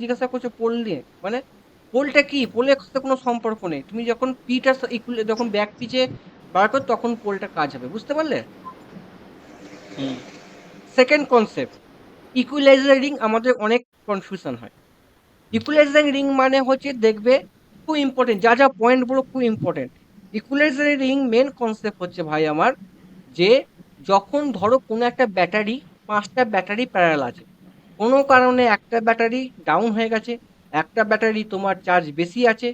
জিজ্ঞাসা করছো পোল নিয়ে, মানে পোলটা কি, পোলের সাথে কোনো সম্পর্ক নেই। তুমি যখন পিটা যখন ব্যাক পিচে বার করো তখন পোলটা কাজ হবে, বুঝতে পারলে? হুম। সেকেন্ড কনসেপ্ট, ইকুইলাইজার রিং আমাদের অনেক কনফিউশন হয়। ইকুইলাইজার রিং মানে হচ্ছে দেখবে খুব ইম্পর্টেন্ট, যা যা পয়েন্ট বলো খুব important. Equaliser ring main concept হচ্ছে ভাই আমার, যে যখন ধরো কোনো একটা ব্যাটারি, 5টা ব্যাটারি প্যারালাল আছে, কোনো কারণে একটা ব্যাটারি ডাউন হয়ে গেছে, একটা ব্যাটারি তোমার চার্জ বেশি আছে,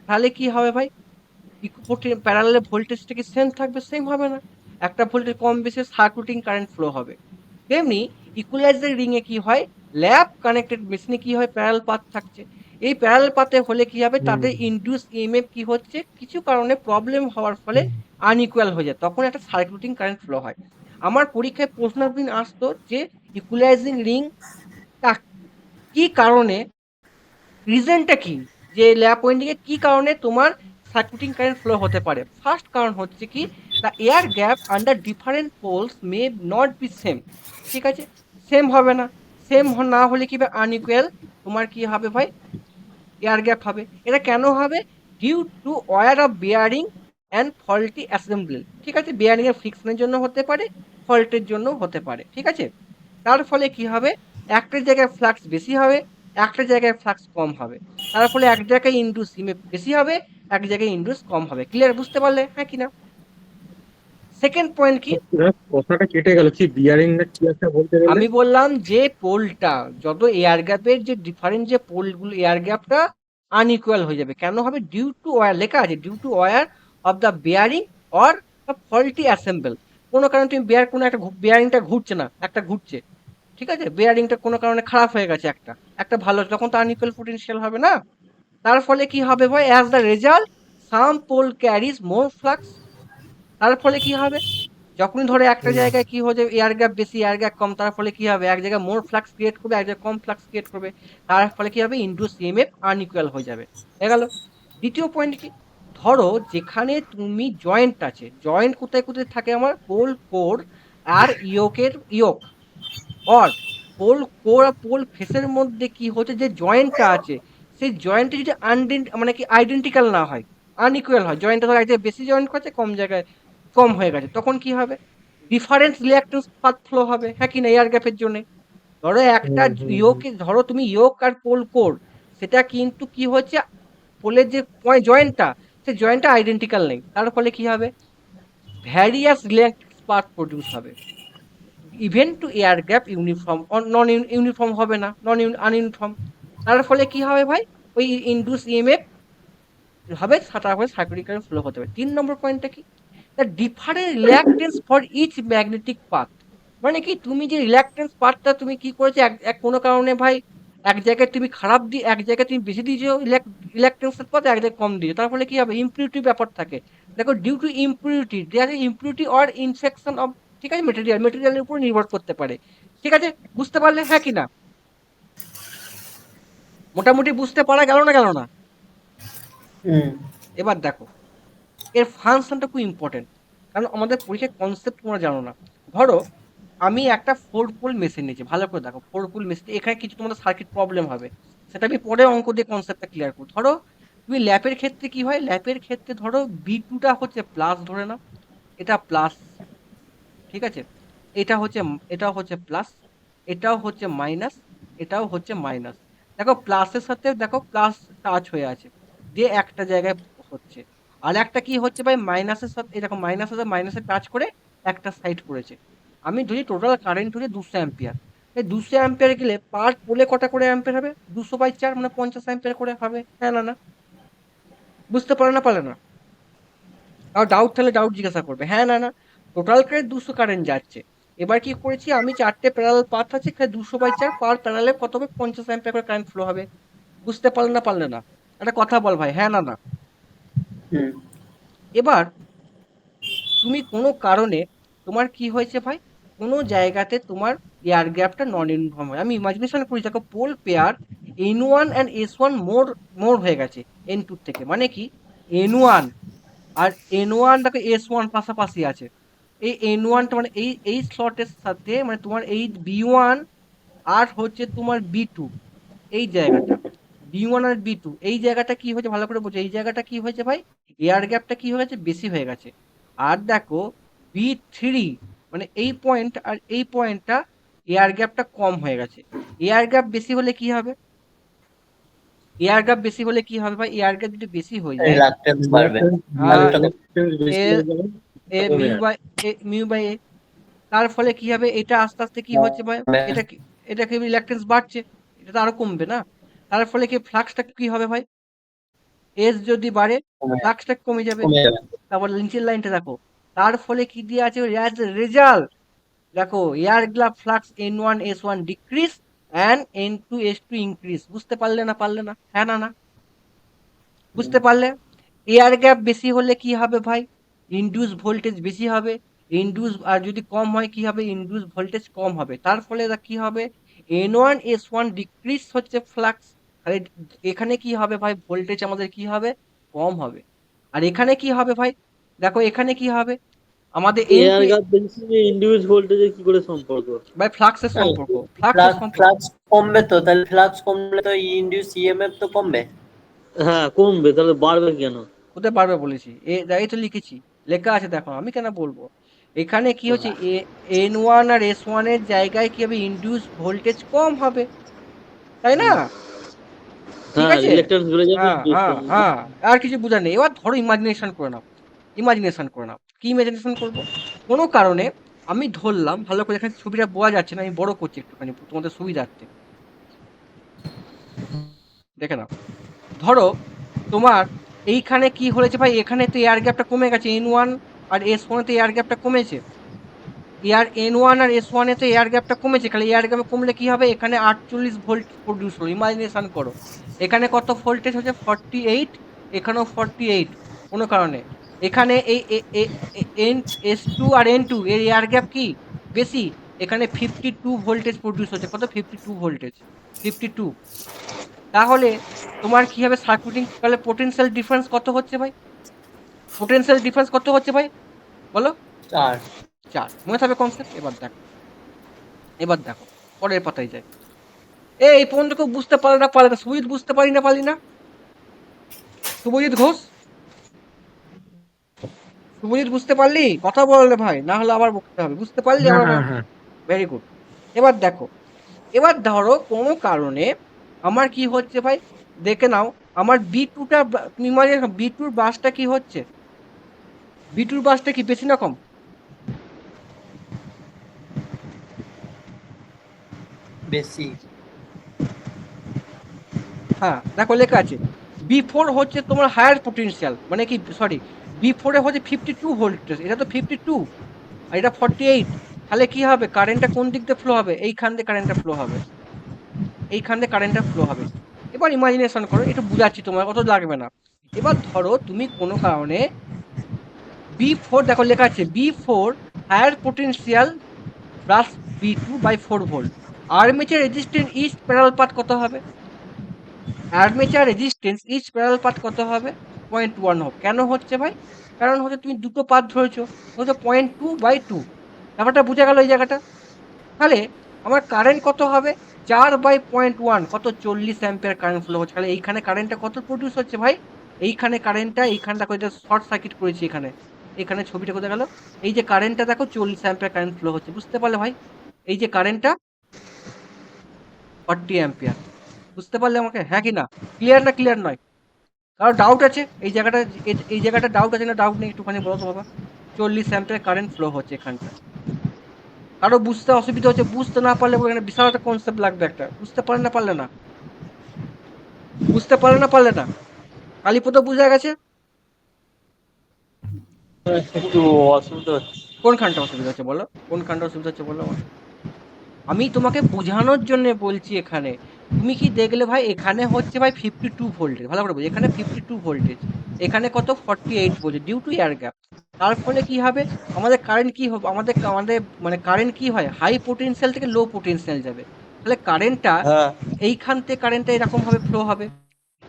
তাহলে কি হবে ভাই? প্যারালালে ভোল্টেজটা কি সেম থাকবে? সেম হবে না, একটা ভোল্টেজ কম বেশি সার্কিটিং কারেন্ট ফ্লো হবে। তেমনি ইকুয়ালাইজার রিং এ কি হয়, ল্যাব কানেক্টেড মেশিনে কি হয়, প্যারাল পাথ থাকছে। এই প্যারাল পাথে হলে কি হবে, হুম তাদের ইনডিউস ইএমএফ কি হচ্ছে, কিছু কারণে প্রবলেম হওয়ার ফলে হুম আনইকুয়াল হয়ে যায়, তখন একটা সার্কিটিং কারেন্ট ফ্লো হয়। আমার পরীক্ষায় প্রশ্ন দিন আসতো যে ইকুয়ালাইজিং রিং কি কারণে, রিজনটা কি, যে ল্যাব ওয়েন্ডিং এ কি কারণে তোমার সার্কিটিং কারেন্ট ফ্লো হতে পারে? ফার্স্ট কারণ হচ্ছে কি, the air gap under different poles may not be same. ঠিক আছে, সেম হবে না। সেম না হলে কি হবে, আনইকুয়াল, তোমার কি হবে ভাই, এয়ার গ্যাপ হবে। এটা কেন হবে? Due to wear of bearing and faulty assembly. ঠিক আছে, বিয়ারিং এর ফ্রিকশনের জন্য হতে পারে, ফল্টের জন্য হতে পারে। ঠিক আছে, তার ফলে কি হবে, একটা জায়গায় ফ্লাক্স বেশি হবে, একটা জায়গায় ফ্লাক্স কম হবে। তার ফলে এক জায়গায় ইন্ডুস ইএমএফ বেশি হবে, এক জায়গায় ইন্ডুস কম হবে। ক্লিয়ার, বুঝতে পারলে হ্যাঁ কিনা? সেকেন্ড পয়েন্ট কি, কথাটা কেটে গেল, কি বিয়ারিং না কি একটা বলতে গেলে? আমি বললাম যে পোলটা, যত এয়ার গ্যাপের যে ডিফারেন্ট যে পোলগুলো, এয়ার গ্যাপটা আনইকুয়াল হয়ে যাবে। কেন হবে? ডিউ টু ওয়ার, লেখা আছে due to wear of the bearing or faulty assemble. কোনো কারণে তুমি বেয়ার, কোনো একটা বেয়ারিংটা ঘুরছে না, একটা ঘুরছে, ঠিক আছে, বেয়ারিংটা কোনো কারণে খারাপ হয়ে গেছে, একটা একটা ভালো, তখন তো আনইকুয়াল পোটেনশিয়াল হবে না। তার ফলে কি হবে ভাই, as the result some pole carries more flux. তার ফলে কি হবে, যখনই ধরো একটা হুম জায়গায় কি হচ্ছে, এয়ার গ্যাপ বেশি, এয়ার গ্যাপ কম, তার ফলে কি হবে, এক জায়গায় মোর ফ্লাক্স ক্রিয়েট করবে, এক জায়গায় কম ফ্লাক্স ক্রিয়েট করবে। তার ফলে কি হবে, ইনডিউস ইএমএফ আনইকুয়াল হয়ে যাবে। হয়ে গেল। দ্বিতীয় পয়েন্ট কি, ধরো যেখানে তুমি জয়েন্ট আছে, জয়েন্ট কোথায় কোথায় থাকে আমার, পোল কোর আর ইয়োকের ইয়োক, অর পোল কোর আর পোল ফেসের মধ্যে কি হচ্ছে, যে জয়েন্টটা আছে, সেই জয়েন্টটা যদি মানে কি আইডেন্টিক্যাল না হয়, আনইকুয়াল হয়, জয়েন্টটা ধরো এক জায়গায় বেশি জয়েন্ট করছে, কম জায়গায় কম হয়ে গেছে, তখন কি হবে, ডিফারেন্স রিঅ্যাকটেন্স পাথ ফ্লো হবে, হ্যাঁ কি না, এয়ার গ্যাপের জন্য। ধরো একটা হুম হুম হুম ইয়োকে, ধরো তুমি ইয়োক আর পোল কোর, সেটা কিন্তু কি হচ্ছে, পোলের যে জয়েন্টটা, সে জয়েন্টটা আইডেন্টিক্যাল নেই, তার ফলে কি হবে, ভ্যারিয়াস রিঅ্যাকটেন্স পাথ প্রডিউস হবে। Even to air gap uniform non uniform হবে না, নন আনইউনিফর্ম। তার ফলে কি হবে ভাই, ওই ইন্ডুস ইএমএফ হবে, তারপরে সার্কিট কারেন্ট ফ্লো হতে হবে। 3 নম্বর পয়েন্টটা কি, the different reluctance for each magnetic path. মানে কি, তুমি যে রিল্যাকটেন্স পাথটা তুমি কি করেছো, এক এক কোনো কারণে ভাই, এক জায়গায় তুমি খারাপ দিয়ে, এক জায়গায় তুমি বেশি দিয়েছো রিল্যাকটেন্সের পথ, এক জায়গায় কম দিয়েছো, তার ফলে কি হবে, ইম্পিউরিটি ব্যাপার থাকে। দেখো, due to impurity, there is impurity or infection of, ঠিক আছে, মেটেরিয়ালের উপর নির্ভর করতে পারে। ঠিক আছে, বুঝতে পারলে হ্যাঁ কি না? মোটামুটি বুঝতে পারা গেল না, গেল না? হুম এবার দেখো, এর ফাংশনটা খুব ইম্পর্টেন্ট, কারণ আমাদের পরীক্ষার কনসেপ্ট তোমরা জানো না। ধরো আমি একটা 4 পোল মেশিন নিয়েছি, ভালো করে দেখো, 4 পোল মেশিন, এখানে কিছু তোমাদের সার্কিট প্রবলেম হবে, সেটা আমি পরে অঙ্ক দিয়ে কনসেপ্টটা ক্লিয়ার করবো। ধরো তুমি ল্যাপের ক্ষেত্রে কি হয়, ল্যাপের ক্ষেত্রে ধরো B2টা হচ্ছে প্লাস, ধরে নাও এটা প্লাস, ঠিক আছে, এটা হচ্ছে, এটাও হচ্ছে প্লাস, এটাও হচ্ছে মাইনাস, এটাও হচ্ছে মাইনাস। দেখো প্লাসের সাথে দেখো প্লাস টাচ হয়ে আছে, দিয়ে একটা জায়গায় হচ্ছে। আর একটা কি হচ্ছে ভাই, মাইনাসের সাথে, এরকম মাইনাসের সাথে মাইনাসে টাচ করে একটা সাইড করেছে। আমি ধরি টোটাল কারেন্ট হচ্ছে 200 অ্যাম্পিয়ার। এই 200 অ্যাম্পিয়ার গেলে পার পোলে কটা করে অ্যাম্পিয়ার হবে, 200/4, মানে 50 অ্যাম্পিয়ার করে হবে, হ্যাঁ না না? বুঝতে পারে না, পারে না? আর ডাউট থাকলে ডাউট জিজ্ঞাসা করবে, হ্যাঁ না না? টোটাল কারেন্ট 200 কারেন্ট যাচ্ছে। এবার কি করেছি আমি, 4টে প্যারালাল পাথ আছে, এখানে 200/4, পার প্যারালে কত হবে, 50 অ্যাম্পিয়ার করে কারেন্ট ফ্লো হবে। বুঝতে পারলে না, পারলে না? একটা কথা বল ভাই, হ্যাঁ না না? হুম এবার তুমি কোনো কারণে, তোমার কি হয়েছে ভাই, কোনো জায়গাতে তোমার এয়ার গ্যাপটা নন ইউনিফর্ম হয়, আমি ইমাজিনেশন করি, দেখো pole pair N1 and S1 মোর হয়ে গেছে N2 থেকে, মানে কি, N1 আর N1, দেখো S1 পাশাপাশি আছে, এই N1টা মানে এই স্লটের সাথে, মানে তোমার এই B1 আর হচ্ছে তোমার B2, এই জায়গাটা B1 আর B2 এই জায়গাটা কি হয়েছে ভালো করে বোঝো, এই জায়গাটা কি হয়েছে ভাই, এয়ার গ্যাপটা কি হয়ে গেছে, বেশি হয়ে গেছে। আর দেখো B3 মানে এই পয়েন্ট আর এই পয়েন্টটা এয়ার গ্যাপটা কম হয়ে গেছে। এয়ার গ্যাপ বেশি হলে কি হবে, এয়ার গ্যাপ বেশি হলে কি হবে ভাই, এয়ার গ্যাপ যদি বেশি হয়ে যায় রিলাক্টেন্স বাড়বে। আহ, রিলাক্টেন্স বেশি এ হয়ে গেলে এ কমে মিউ যাবে। বাই মিউ বাই এ, তার ফলে কি হবে, এটা আস্তে আস্তে কি হচ্ছে ভাই, এটা এটা কি রিল্যাকটেন্স বাড়ছে, এটা তো আরো কমবে না। তার ফলে কি ফ্লাক্সটা কি হবে ভাই, এস যদি বাড়ে ফ্লাক্সটা কমে যাবে। কমে যাবে। তারপর নিচের লাইনটা দেখো, তার ফলে কি দিয়ে আছে, অ্যাজ এ রেজাল্ট দেখো air gap flux N1 S1 decrease and N2 S2 increase. বুঝতে পারলে না পারলে না, হ্যাঁ না না বুঝতে পারলে। এয়ার গ্যাপ বেশি হলে কি হবে ভাই, ইনডিউস ভোল্টেজ বেশি হবে, ইনডিউস আর যদি কম হয় কি হবে, ইনডিউস ভোল্টেজ কম হবে। তার ফলে কি হবে, N1 S1 ডিক্রিজ হচ্ছে ফ্লাক্স, তাহলে এখানে কি হবে ভাই, ভোল্টেজ আমাদের কি হবে, কম হবে। আর এখানে কি হবে ভাই, দেখো এখানে কি হবে, আমাদের এন এয়ার টু গ্যাপ বেশি ইন্ডিউস ভোল্টেজের কি করে সম্পর্ক? ভাই ফ্লাক্সের সম্পর্ক, ফ্লাক্সের ফ্লাক্স সম্পর্ক। ফ্লাক্স কমবে তো, তাহলে ফ্লাক্স কমলে তো ইনডিউস ইএমএফ তো কমবে। হ্যাঁ কমবে, তাহলে বাড়বে কেন? কোথায় পারবে বলেছি, এই তো লিখেছি, লেখা আছে দেখো, আমি কেন বলবো। এখানে কি হচ্ছে, N1 আর S1 এর জায়গায় কি হবে, ইনডিউস ভোল্টেজ কম হবে, তাই না? ঠিক হ্যাঁ আছে, রিলেকটেন্স বেড়ে যাবে, হ্যাঁ ইন্ডিউস হ্যাঁ কমবে। হ্যাঁ, আর কিছু বোঝার নেই। এবার ধরো ইমাজিনেশন করে নাও, ইমাজিনেশন করে নাও, কি ইমাজিনেশন করবো, কোনো কারণে আমি ধরলাম, ভালো করে এখানে ছবিটা বোঝা যাচ্ছে না, আমি বড় করছি একটুখানি তোমাদের সুবিধার্থে, দেখে নাও। ধরো তোমার এইখানে কি হয়েছে ভাই, এখানে তো এয়ার গ্যাপটা কমে গেছে, N1 আর S1 তে এয়ার গ্যাপটা কমেছে, N1 আর S1 এ তো এয়ার গ্যাপটা কমেছে, খালি এয়ার গ্যাপ কমলে কি হবে, এখানে 48 ভোল্ট প্রডিউস হলো, ইমাজিনেশন করো। এখানে কত ভোল্টেজ হচ্ছে 48, এখানেও 48, কোনো কারণে এখানে এই S2 আর N2 এর এয়ার গ্যাপ কি বেশি, এখানে 52 ভোল্টেজ প্রডিউস হচ্ছে, কত 52 ভোল্টেজ, 52। তাহলে তোমার কি হবে, সার্কিটিং তাহলে পোটেনশিয়াল ডিফারেন্স কত হচ্ছে ভাই, পোটেনশিয়াল ডিফারেন্স কত হচ্ছে ভাই, বলো। 4। 4, মনে থাকবে কনসেপ্ট। এবার দেখো, এবার দেখো পরের পাতায় যাই। এই পর্যন্ত কেউ বুঝতে পারে না পারে না, সুজিত বুঝতে পারি না, শুভজিৎ ঘোষ, শুভজিৎ বুঝতে পারলি, কথা বললে ভাই, না হলে আবার বলতে হবে, বুঝতে পারলি হ্যাঁ আবার, হ্যাঁ হ্যাঁ ভেরি গুড। এবার দেখো, এবার ধরো কোনো কারণে আমার কি হচ্ছে ভাই, দেখে নাও, আমার B2টা, তুমি মানে B2 বাসটা কি হচ্ছে, B2 বাসটা কি বেশি না কম, বেশি। হ্যাঁ দেখো লেখা আছে B4 হচ্ছে তোমার হায়ার পোটেনশিয়াল, মানে কি সরি, B4 এ হচ্ছে 52 ভোল্টেজ, এটা তো 52 আর এটা 48, তাহলে কি হবে, কারেন্টটা কোন দিক দিয়ে ফ্লো হবে, এইখান দিয়ে কারেন্টটা ফ্লো হবে, এইখান দিয়ে কারেন্টটা ফ্লো হবে। এবার ইমাজিনেশন করো, একটু বুঝাচ্ছি, তোমার কত লাগবে না। এবার ধরো তুমি কোনো কারণে B4, দেখো লেখা আছে B4 higher potential plus B2/4 volt, armature resistance each parallel path কত হবে, armature resistance each parallel path কত হবে, 0.1 হবে। কেন হচ্ছে ভাই, কারণ হচ্ছে তুমি দুটো পাথ ধরেছো, হচ্ছে 0.2/2, ব্যাপারটা বুঝে গেল এই জায়গাটা। তাহলে আমার কারেন্ট কত হবে, 4/0.1, কত 40 অ্যাম্পিয়ার কারেন্ট ফ্লো হচ্ছে। তাহলে এইখানে কারেন্টটা কত প্রডিউস হচ্ছে ভাই, এইখানে কারেন্টটা, এইখানটা করে শর্ট সার্কিট করেছি, এখানে এখানে ছবিটা কোথায় গেল, এই যে কারেন্টটা দেখো 40 অ্যাম্পিয়ার কারেন্ট ফ্লো হচ্ছে, বুঝতে পারলে ভাই, এই যে কারেন্টটা 40 অ্যাম্পিয়ার, বুঝতে পারলে আমাকে, হ্যাঁ কি না, ক্লিয়ার না ক্লিয়ার নয়, কারো ডাউট আছে এই জায়গাটা, এই জায়গাটা ডাউট আছে না, ডাউট নেই, একটুখানি বলো তো বাবা। 40 অ্যাম্পিয়ার কারেন্ট ফ্লো হচ্ছে এখানটা, কারো বুঝতে অসুবিধা হচ্ছে, বুঝতে না পারলে এখানে বিশাল একটা কনসেপ্ট লাগবে একটা, বুঝতে পারলে না পারলে না, বুঝতে পারলে না পারলে না, কালীপদ বুঝা গেছে, একটু অসুবিধা হচ্ছে। কোনখানটা অসুবিধা হচ্ছে বলো, কোনখানটা অসুবিধা হচ্ছে বলো আমাকে। আমি তোমাকে বোঝানোর জন্য বলছি, এখানে তুমি কি দেখলে ভাই, এখানে হচ্ছে ভাই 52 ভোল্টেজ, ভালো করে বলছি, এখানে 52 ভোল্টেজ, এখানে কত 48 voltage, due to air gap. তার ফলে কি হবে, আমাদের কারেন্ট কি হবে, আমাদের আমাদের মানে কারেন্ট কি হয়, হাই পোটেনশিয়াল থেকে লো পোটেনশিয়াল যাবে, তাহলে কারেন্টটা হ্যাঁ এইখান থেকে কারেন্টটা এরকম ভাবে ফ্লো হবে।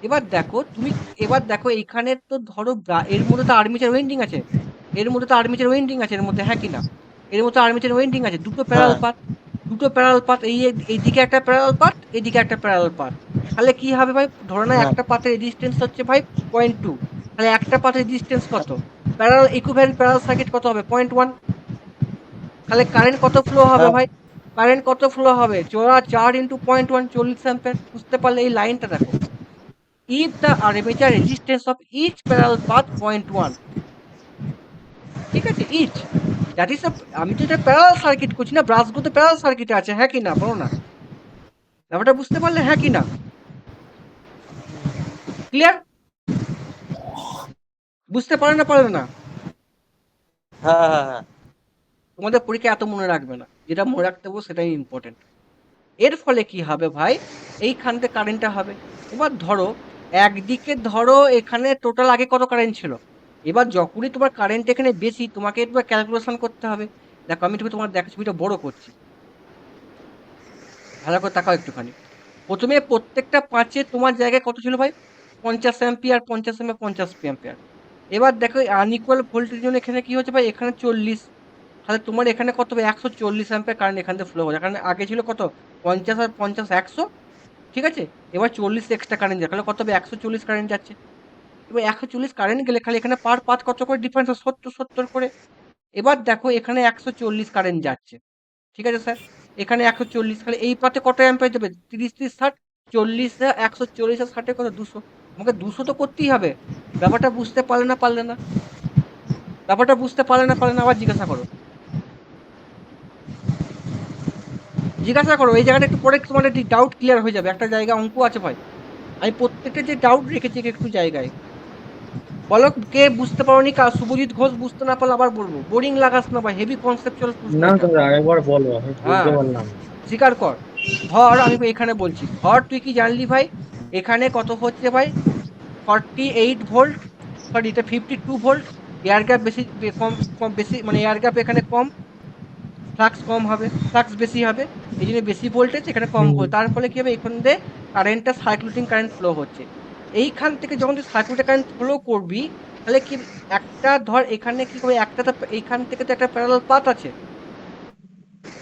এবার দেখো তুমি, এবার দেখো এইখানে তো ধরো এর মধ্যে তো আর্মেচার ওয়েন্ডিং আছে, এর মধ্যে তো আর্মেচার ওয়েন্ডিং আছে এর মধ্যে, হ্যাঁ কি না, এর মধ্যে আর্মেচার ওয়েন্ডিং আছে, দুটো প্যারালাল হ্যাঁ পাথ, দুটো প্যারালাল পাথ, এইদিকে একটা প্যারালাল পাথ, এইদিকে একটা প্যারালাল পাথ। তাহলে কি হবে ভাই, ধরো না হ্যাঁ একটা পাথের রেজিস্ট্যান্স হচ্ছে ভাই 0.2, তাহলে একটা পাথের রেজিস্ট্যান্স কত? প্যারালাল ইকুইভ্যালেন্ট প্যারালাল সার্কিট কত হবে? 0.1। তাহলে কারেন্ট কত ফ্লো হবে হ্যাঁ ভাই? কারেন্ট কত ফ্লো হবে? 4 ইন্টু 0.1, 40 অ্যাম্পিয়ার। বুঝতে পারলে? এই লাইনটা দেখো, if the armature resistance of each parallel path 0.1, ঠিক আছে, ইচ, দ্যাট ইজ, আমি তো এটা প্যারালাল সার্কিট করছি না, ব্রাশগুলো তো প্যারালাল সার্কিটে আছে, হ্যাঁ কি না বলো না? ব্যাপারটা বুঝতে পারলে, হ্যাঁ কি না? ক্লিয়ার? বুঝতে পারে না, পারলে না? হ্যাঁ হ্যাঁ হ্যাঁ তোমাদের পরীক্ষা এত মনে রাখবে না, যেটা মনে রাখতে হবে সেটাই ইম্পর্টেন্ট। এর ফলে কি হবে ভাই, এইখান থেকে কারেন্টটা হবে। এবার ধরো একদিকে, ধরো এখানে টোটাল আগে কত কারেন্ট ছিল, এবার যখনই তোমার কারেন্ট এখানে বেশি, তোমাকে এবার ক্যালকুলেশন করতে হবে। দেখো আমি তোমার দেখো ছবিটা বড় করছি, ভালো করে তাকাও একটুখানি। প্রথমে প্রত্যেকটা পাঁচে তোমার জায়গায় কত ছিল ভাই? 50 অ্যাম্পিয়ার, 50 অ্যাম্পিয়ার, 50 অ্যাম্পিয়ার। এবার দেখো আনইকুয়াল ভোল্টেজ জন্য এখানে কি হচ্ছে ভাই, এখানে 40, তাহলে তোমার এখানে কত হবে? 140 অ্যাম্পিয়ার কারেন্ট এখান থেকে ফ্লো হচ্ছে। কারণ আগে ছিল কত? 50 আর 50, 100, ঠিক আছে। এবার 40 এক্সট্রা কারেন্ট যাচ্ছে, তাহলে কত হবে? 140 কারেন্ট যাচ্ছে। এবার 140 কারেন্ট গেলে খালি এখানে পার পাথ কত করে ডিফারেন্স? 70 করে। এবার দেখো এখানে 140 কারেন্ট যাচ্ছে, ঠিক আছে স্যার, এখানে 140, তাহলে এই পাতে কত অ্যাম্পিয়ার দেবে? 30, 30, 60, 40, 140 আর 60 কত? 200। আমাকে 200 তো করতেই হবে। ব্যাপারটা বুঝতে পারলে না, পারলে না? ব্যাপারটা বুঝতে পারলে না, পারলে না? আবার জিজ্ঞাসা করো, জিজ্ঞাসা করো। এই জায়গাটা একটু পরে তোমার ডাউট ক্লিয়ার হয়ে যাবে। একটা জায়গা অঙ্ক আছে ভাই, আমি প্রত্যেকটা যে ডাউট রেখেছি একটু জায়গায়। বলো কে বুঝতে পারোনি? শুভজিৎ ঘোষ বুঝতে না পারলে আবার বলবো। বোরিং লাগাস না ভাই, হেভি কনসেপচুয়াল প্রশ্ন না এটা। দাদা আরেকবার বলো, আমি বুঝতে হ্যাঁ, পারলাম না। স্বীকার কর। ধর আমি এখানে বলছি, ধর তুই কি জানলি ভাই, এখানে কত হচ্ছে ভাই? 48 ভোল্ট, সরি এটা 52 ভোল্ট। এয়ার গ্যাপ বেশি, কম, কম বেশি, মানে এয়ার গ্যাপ এখানে কম, ফ্লাক্স কম হবে, ফ্লাক্স বেশি হবে, এই জন্য বেশি ভোল্টেজ, এখানে কম হুম ভোল্ট। তার ফলে কি হবে, এখান দিয়ে কারেন্টটা, সার্কুলেটিং কারেন্ট ফ্লো হচ্ছে। এইখান থেকে যখন তুই সার্কুলেটিং কারেন্ট ফ্লো করবি, তাহলে কি একটা, ধর এখানে কি হবে, একটা তো এইখান থেকে তো একটা প্যারালাল পাথ আছে।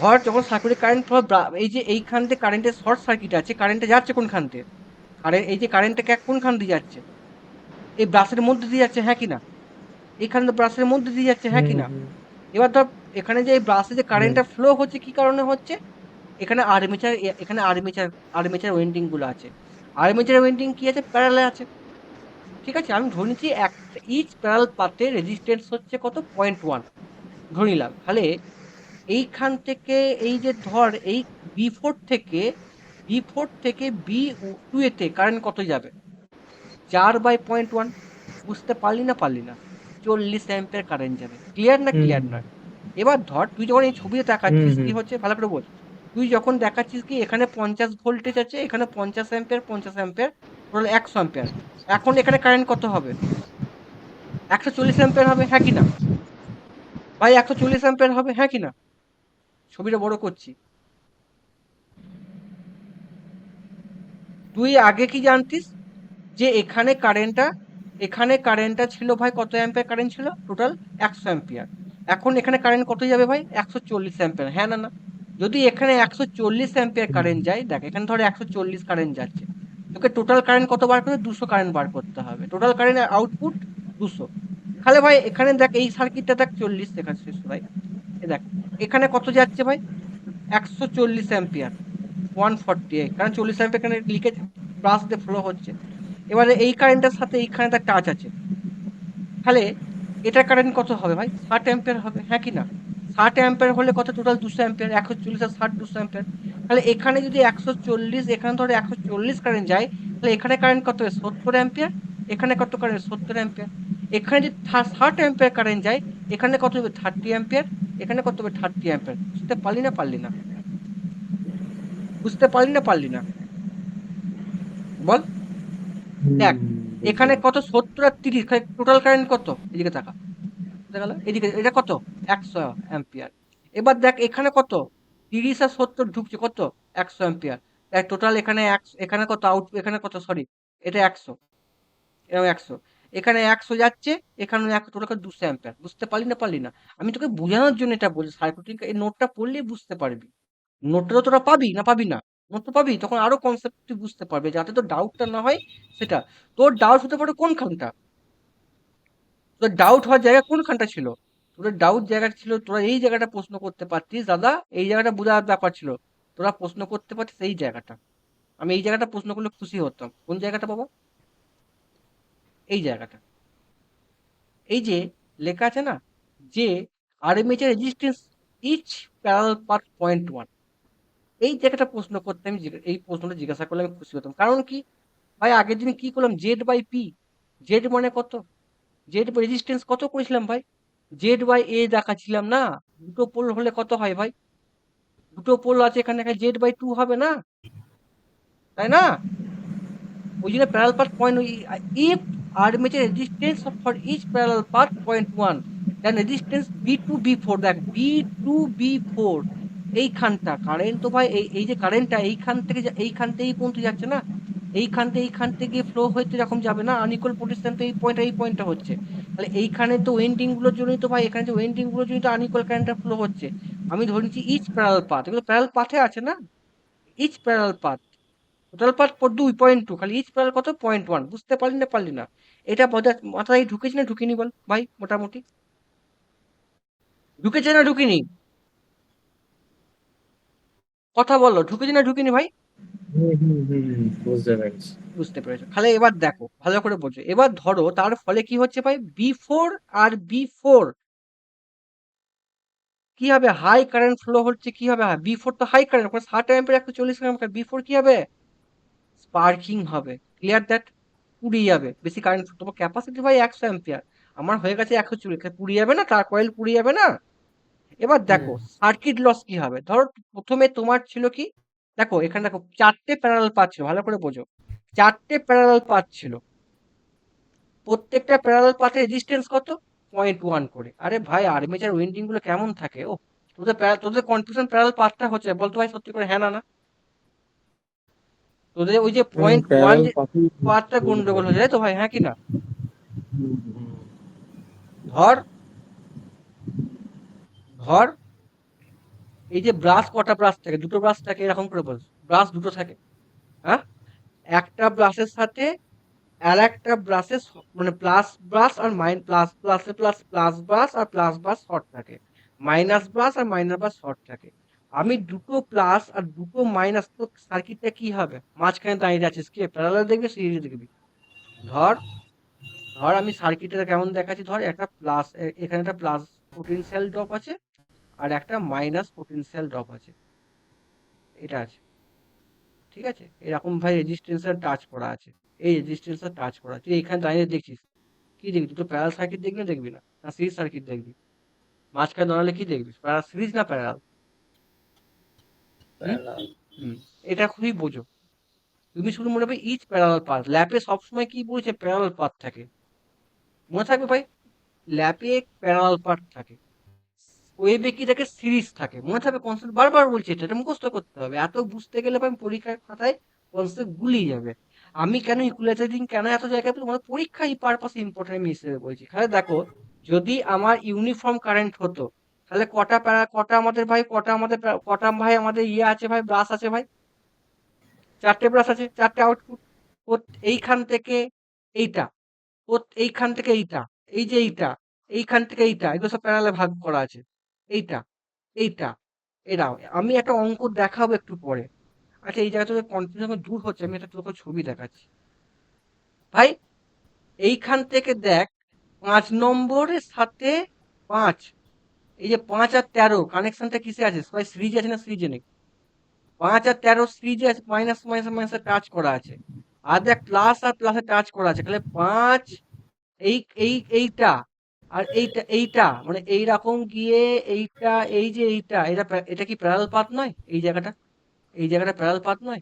ধর যখন সার্কিটে কারেন্ট ফ্লো, এই যে এইখান থেকে কারেন্টের শর্ট সার্কিট আছে, কারেন্টটা যাচ্ছে কোনখান থেকে? এই যে কারেন্টটা কোনখান দিয়ে যাচ্ছে? এই ব্রাশের মধ্যে দিয়ে যাচ্ছে, হ্যাঁ কি না? এখানে তো ব্রাশের মধ্যে দিয়ে যাচ্ছে, হ্যাঁ হুম কি না? হুম এবার ধর এখানে যে এই ব্রাশে যে হুম কারেন্টটা ফ্লো হচ্ছে, কি কারণে হচ্ছে? এখানে আর্মেচার, এখানে আর্মেচার ওয়েন্ডিং গুলো আছে। আর্মেচার ওয়েন্ডিং কি আছে? প্যারালাল আছে, ঠিক আছে। আমি ধরে নিচ্ছি একটা ইচ প্যারালাল পাথে রেজিস্ট্যান্স হচ্ছে কত? 0.1 ধরে নিলাম। তাহলে এইখান থেকে, এই যে ধর এই বি ফোর থেকে বি টু এতে কারেন্ট কত যাবে? 4/0.1। বুঝতে পারলি না, পারলি না? 40 অ্যাম্পিয়ার কারেন্ট যাবে। ক্লিয়ার না হুম ক্লিয়ার নয়? এবার ধর তুই যখন এই ছবিতে হুম দেখাচ্ছিস, কি হুম হচ্ছে ভালো করে বল। তুই যখন দেখাচ্ছিস কি, এখানে 50 ভোল্টেজ আছে, এখানে 50 অ্যাম্পিয়ার, 50 অ্যাম্পিয়ার, টোটাল 100 অ্যাম্পিয়ার। এখন এখানে কারেন্ট কত হবে? 140 অ্যাম্পিয়ার হবে, হ্যাঁ কি না? ভাই 140 অ্যাম্পিয়ার হবে, হ্যাঁ কি না? ছবিটা বড় করছি। তুই আগে কি জানতিস যে এখানে কারেন্টটা ছিল ভাই, কত অ্যাম্পিয়ার কারেন্ট ছিল টোটাল? 100 অ্যাম্পিয়ার। এখন এখানে কারেন্ট কত যাবে ভাই? 140 অ্যাম্পিয়ার, হ্যাঁ না না? যদি এখানে 140 অ্যাম্পিয়ার হুম কারেন্ট যায়, দেখ এখানে ধরো 140 কারেন্ট যাচ্ছে, তোকে টোটাল কারেন্ট কত বার করতে? 200 কারেন্ট বার করতে হবে। Total current output 200। তাহলে ভাই এখানে দেখ, এই সার্কিটটা দেখ 40, এখানে শেষ ভাই, এ দেখ এখানে কত যাচ্ছে ভাই? 140 অ্যাম্পিয়ার, 148, কারণ 40 অ্যাম্পিয়ার এখানে লিকেজ, প্লাস দিয়ে ফ্লো হচ্ছে। এবারে এই কারেন্টের সাথে এইখানে তার টাচ আছে, তাহলে এটা কারেন্ট কত হবে ভাই? 60 অ্যাম্পিয়ার হবে, হ্যাঁ কি না? 60 অ্যাম্পিয়ার হলে কত? টোটাল 200 অ্যাম্পিয়ার, 140 আর 60, 200 অ্যাম্পিয়ার। তাহলে এখানে যদি 140, এখানে ধরো 140 কারেন্ট যায়, তাহলে এখানে কারেন্ট কত হবে? 70 অ্যাম্পিয়ার। এখানে কত কারেন্ট? 70 অ্যাম্পিয়ার। এখানে যদি 60 অ্যাম্পিয়ার কারেন্ট যায়, এখানে কত হবে? 30 অ্যাম্পিয়ার। এখানে কত হবে? 30 অ্যাম্পিয়ার। বুঝতে পারলি না, পারলি না? বুঝতে পারলি না, পারলি না? বল। দেখ বুঝতে এখানে কত? পারছি। 70 আর 30, টোটাল কারেন্ট কত? এদিকে তাকা, বুঝতে গেল? এদিকে এটা কত? 100 অ্যাম্পিয়ার। এবার দেখ এখানে কত? 30 আর 70 ঢুকছে, কত? 100 অ্যাম্পিয়ার। তাই টোটাল এখানে এখানে কত আউট, এখানে কত, সরি, এটা 100, এরকম 100, এখানে 100 যাচ্ছে, এখানে 100, টোটাল 200 অ্যাম্পিয়ার। বুঝতে পারলি না, পারলি না? আমি তোকে বোঝানোর জন্য এটা বলছি, সার্কিটিং এই নোটটা পড়লেই বুঝতে পারবি। নোটটা তো তোরা পাবি না পাবি না? নোট তো পাবি, তখন আরো কনসেপ্ট তুই বুঝতে পারবে, যাতে তোর ডাউটটা না হয় সেটা। তোর ডাউট হতে পারে কোনখানটা, তোর ডাউট হওয়ার জায়গা কোনখানটা ছিল? তোদের ডাউট জায়গা ছিল তোরা এই জায়গাটা প্রশ্ন করতে পারতিস দাদা, এই জায়গাটা বোঝার ব্যাপার ছিল, তোরা প্রশ্ন করতে পারতিস এই জায়গাটা। আমি এই জায়গাটা প্রশ্ন করলে খুশি হতাম। কোন জায়গাটা বাবা? এই জায়গাটা। এই যে লেখা আছে না, যে armature resistance each parallel path point one, এই জায়গাটা প্রশ্ন করতে আমি এই প্রশ্নটা জিজ্ঞাসা করলে আমি খুশি হতাম। কারণ কি ভাই, আগের দিন কি করলাম, জেড বাই পি, জেড মানে কত, জেড রেজিস্ট্যান্স কত করেছিলাম ভাই, জেড বাই এ দেখাচ্ছিলাম না, দুটো পোল হলে কত হয় ভাই, দুটো পোল আছে এখানে, জেড বাই টু হবে না, তাই না? ওই জন্য parallel path point, if armature resistance for each parallel path point one, then resistance B two B four, দেখ বি টু বি ফোর, এইখানটা কারেন্ট তো ভাই, এই এই যে কারেন্টটা এইখান থেকে এইখান থেকে এই পর্যন্ত যাচ্ছে না, এইখান থেকে ফ্লো হতে যখন যাবে না আনইকুয়াল পজিশন, তো এই পয়েন্টটা হচ্ছে, তাহলে এইখানে তো ওয়েন্ডিং গুলোর জন্যই তো ভাই, এখানে যে ওয়েন্ডিং গুলোর জন্যই তো আনইকুয়াল কারেন্টটা ফ্লো হচ্ছে। আমি ধরে নিচ্ছি ইচ প্যারাল পাথ, এগুলো প্যারাল পাথে আছে না, each parallel path, total path 2.2, খালি ইচ প্যারাল কত 0.1, বুঝতে পারলি না পারলি না? এটা মাথায় ঢুকেছি না ঢুকিনি বল ভাই, মোটামুটি ঢুকেছে না ঢুকিনি? কথা বলো, ঢুকেছে না ঢুকিনি ভাই? বুঝতে পেরেছি। বুঝতে পেরেছো? খালি এবার দেখো ভালো করে বোঝো, এবার ধরো তার ফলে কি হচ্ছে ভাই, বি4 আর বি4 কি হবে, হাই কারেন্ট ফ্লো হচ্ছে, কি হবে, বি4 তো হাই কারেন্ট, 60 অ্যাম্পিয়ার 140 অ্যাম্পিয়ার, বি4 কি হবে, স্পার্কিং হবে, ক্লিয়ার দ্যাট, পুড়ে যাবে, বেশি কারেন্ট, তোমার ক্যাপাসিটি ভাই 100 অ্যাম্পিয়ার, আমার হয়ে গেছে 140, পুড়ে যাবে না, তার কয়েল পুড়ে যাবে না? এবার দেখো সার্কিট লস কি হবে, ধরো প্রথমে তোমার ছিল কি, দেখো এখানে দেখো চারটে প্যারালাল পাথ ছিল, ভালো করে বোঝো, চারটে প্যারালাল পাথ ছিল, প্রত্যেকটা প্যারালাল পাথের রেজিস্ট্যান্স কত, 0.1 করে। আরে ভাই আর্মেচার উইন্ডিং গুলো কেমন থাকে, ও তোদের কনফিউশন প্যারালাল পাথটা হচ্ছে, বলতো ভাই সত্যি করে হ্যাঁ না না? তোদের ওই যে 0.1 প্যারাল যে পাথি। পাথটা গন্ডগোল হয়ে যায় তো ভাই, হ্যাঁ কি না? ধর ধর এই যে ব্রাশ, কটা ব্রাশ থাকে, দুটো ব্রাশ থাকে, এরকম করে বল, ব্রাশ দুটো থাকে, হ্যাঁ, একটা ব্রাশের সাথে আর একটা ব্রাশের মানে প্লাস ব্রাশ আর প্লাস প্লাসে প্লাস প্লাস ব্রাশ আর প্লাস ব্রাশ শর্ট থাকে, মাইনাস ব্রাশ আর মাইনাস ব্রাশ শর্ট থাকে। আমি দুটো প্লাস আর দুটো মাইনাস, তো সার্কিটটা কি হবে, মাঝখানে দাঁড়িয়ে আছিস, কি প্যারালাল দেখবি সিরিজ দেখবি? ধর ধর আমি সার্কিটটা কেমন দেখাচ্ছি, ধর একটা প্লাস, এখানে একটা প্লাস পোটেনশিয়াল ড্রপ আছে, আর একটা মাইনাস পোটেনশিয়াল ড্রপ আছে, এটা আছে, ঠিক আছে, এরকম ভাই রেজিস্ট্যান্সের টাচ করা আছে, এই রেজিস্ট্যান্সের টাচ করা আছে, তুই এখানে দাঁড়িয়ে দেখছিস, কি দেখবি, দুটো প্যারাল সার্কিট দেখবি না দেখবি না, না সিরিজ সার্কিট দেখবি? মাঝখানে দাঁড়ালে কি দেখবি, প্যারাল সিরিজ না প্যারাল? হুম হুম এটা খুবই বোঝো, তুমি শুধু মনে হবে ইচ প্যারাল পাথ, ল্যাপে সবসময় কি বলছে, প্যারাল পাথ থাকে, মনে থাকবে ভাই, ল্যাপে প্যারাল পাথ থাকে, ওয়েবে কি থাকে, সিরিজ থাকে, মনে থাকবে কনসেপ্ট, বারবার বলছি, এটা মুখস্থ করতে হবে, এত বুঝতে গেলে ভাই পরীক্ষার খাতায় কনসেপ্ট গুলিয়ে যাবে। আমি কেন ইকুয়ালাইজিং কেন এত জায়গায় তোমাদের পরীক্ষা এই পারপাসে ইম্পর্টেন্ট আমি হিসেবে বলছি, তাহলে দেখো, যদি আমার ইউনিফর্ম কারেন্ট হতো, তাহলে কটা আমাদের ভাই, কটা ভাই আমাদের ইয়ে আছে ভাই, ব্রাশ আছে ভাই, চারটে ব্রাশ আছে, চারটে আউটপুট, এইখান থেকে এইটা, এইখান থেকে এইটা, এই যে এইটা, এইখান থেকে এইটা, এগুলো সব প্যারালে ভাগ করা আছে, এইটা এইটা এরা, আমি একটা অঙ্ক দেখাবো একটু পরে। আচ্ছা এই জায়গা থেকে কনফিউশন দূর হচ্ছে, আমি একটা তোকে ছবি দেখাচ্ছি ভাই, এইখান থেকে দেখ, 5 নম্বরের সাথে 5, এই যে 5 আর 13 কানেকশনটা কিসে আছে ভাই, সিরিজে আছে না সিরিজে নেই? 5 আর 13 সিরিজে আছে, মাইনাস মাইনাস মাইনাসে টাচ করা আছে, আর দেখ প্লাস আর প্লাসে টাচ করা আছে, তাহলে 5, এই এইটা আর এইটা মানে এইরকম গিয়ে এইটা, এই যে এটা কি প্যারালাল পাথ নয়, এই জায়গাটা প্যারালাল পাথ নয়,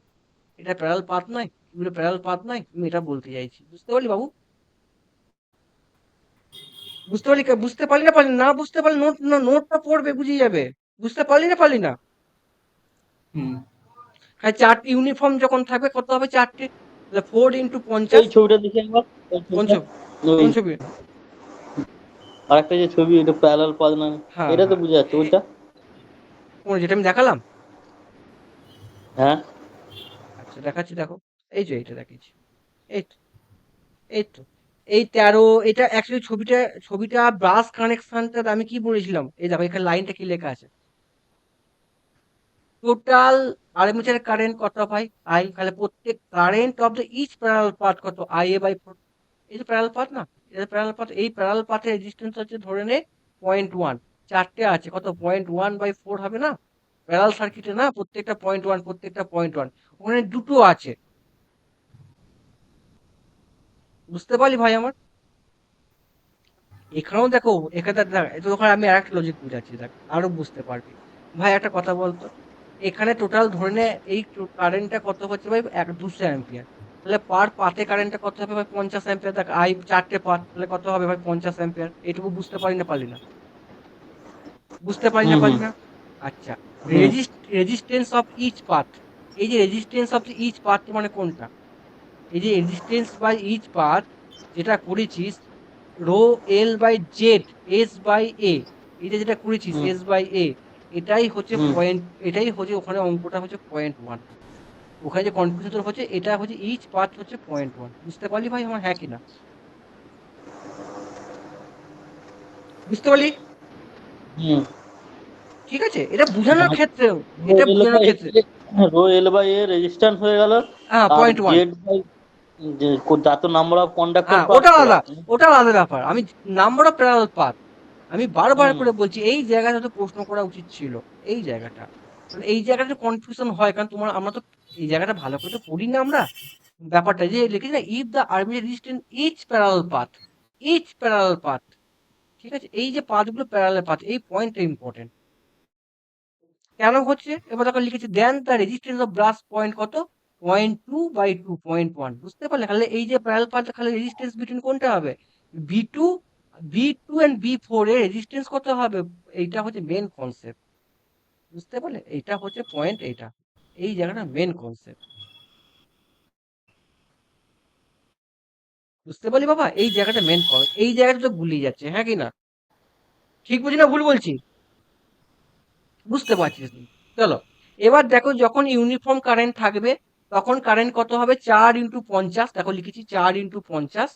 এটা প্যারালাল পাথ নয়, এগুলো প্যারালাল পাথ নয়, আমি এটা বলতে চাইছি, বুঝতে পারলি বাবু? বুঝতে পারলি না পারলি না, বুঝতে পারলি নোটটা পড়বে বুঝে যাবে, বুঝতে পারলি না পারলি না? হ্যাঁ, চারটি ইউনিফর্ম যখন থাকবে কত হবে, চারটে, 4 × 50, এই ছবিটা দেখি একবার, এই কোন ছবিটা। ছবি, কোন ছবি? আরেকটা যে ছবি, এটা প্যারালাল পাথ না, হ্যাঁ এটা তো হ্যাঁ, বুঝা যাচ্ছে ওইটা। যেটা আমি দেখালাম, হ্যাঁ আচ্ছা দেখাচ্ছি, দেখো। এই যে এইটা দেখিয়েছি। এই তো, এই তো, এই 13। এটা অ্যাকচুয়ালি ছবিটা ব্রাশ কানেকশনটা আমি কি বলেছিলাম, এই দেখো এখানে লাইনটা কি লেখা আছে। টোটাল আর্মেচার কারেন্ট কত ভাই? আই। তাহলে প্রত্যেক current of the each parallel path কত? I A by 4। এই যে প্যারালাল পাথ না, এটা প্যারালাল পাথ, এই প্যারালাল পাথের রেজিস্ট্যান্স হচ্ছে ধরে নে 0.1। চারটে আছে, কত? 0.1/4 হবে না? প্যারালাল সার্কিটে না, প্রত্যেকটা 0.1, প্রত্যেকটা 0.1। ওখানে দুটো আছে, বুঝতে পারলি ভাই আমার? এখানেও দেখো, এখানে দেখ, তো ওখানে আমি আরেকটা লজিক বুঝাচ্ছি, দেখ আরো বুঝতে পারবি। ভাই একটা কথা বলতো, এখানে টোটাল ধরে নে এই কারেন্টটা কত হচ্ছে ভাই? 200 অ্যাম্পিয়ার। তাহলে পার পাতে কারেন্টটা কত হবে ভাই? 50 অ্যাম্পিয়ার। দেখ আই চারটে পাত, তাহলে কত হবে ভাই? 50 অ্যাম্পিয়ার। এইটুকু বুঝতে পারি না পারলি না? বুঝতে পারি না হুম পারলি হুম না? আচ্ছা, হুম রেজিস্ট্যান্স অফ ইচ পাথ। এই যে রেজিস্ট্যান্স অফ ইচ পাথ মানে কোনটা? এই যে রেজিস্ট্যান্স বাই ইচ পাথ যেটা করেছিস, rho L by Z S by A, এটা যেটা করেছিস হুম এস বাই এ, এটাই হচ্ছে হুম পয়েন্ট, এটাই হচ্ছে ওখানে অঙ্কটা হচ্ছে 0.1। ওখানে যে কনফিউশন তোর হচ্ছে, এটা হচ্ছে ইচ পাথ হচ্ছে 0.1। বুঝতে পারলি ভাই আমার, হ্যাঁ কিনা? বুঝতে পারলি? হুম ঠিক আছে, এটা বোঝানোর ক্ষেত্রে, এটা বোঝানোর ক্ষেত্রে। Rho L by A resistance হয়ে গেল, হ্যাঁ, আর 0.1। জেড বাই যত নাম্বার অফ কন্ডাক্টর হ্যাঁ, পাস ওটা করা। আলাদা, ওটা আলাদা ব্যাপার। আমি নাম্বার অফ প্যারালাল পাথ, আমি বারবার হুম করে বলছি এই জায়গাটা তো প্রশ্ন করা উচিত ছিল, এই জায়গাটা। কারণ এই জায়গাটা কনফিউশন হয়, কারণ আমরা তো এই জায়গাটা ভালো করে তো পড়ি না আমরা। ব্যাপারটা যে লিখেছি না, if the armature resistance each parallel path, each parallel path, ঠিক আছে? এই যে পাথগুলো প্যারালাল পাথ, এই পয়েন্টটা ইম্পর্টেন্ট। কেন হচ্ছে? এবার দেখো লিখেছি, then the resistance of brush point কত? 0.2/2, 0.1। বুঝতে পারলে? তাহলে এই যে প্যারালাল পাথ, তাহলে রেজিস্ট্যান্স বিটুইন কোনটা হবে? B two, B two and বি4 এর রেজিস্ট্যান্স কত হবে? এইটা হচ্ছে মেন কনসেপ্ট। বুঝতে পারলে? এইটা হচ্ছে পয়েন্ট, এইটা, এই জায়গাটা মেন কনসেপ্ট। বুঝতে পারলি বাবা? এই জায়গাটা মেন কনসেপ্ট, এই জায়গাটা তো গুলিয়ে যাচ্ছে, হ্যাঁ কি না? ঠিক বুঝি না ভুল বলছি? বুঝতে পারছিস না? চলো, এবার দেখো যখন ইউনিফর্ম কারেন্ট থাকবে, তখন কারেন্ট কত হবে? 4 × 50। দেখো লিখেছি 4 × 50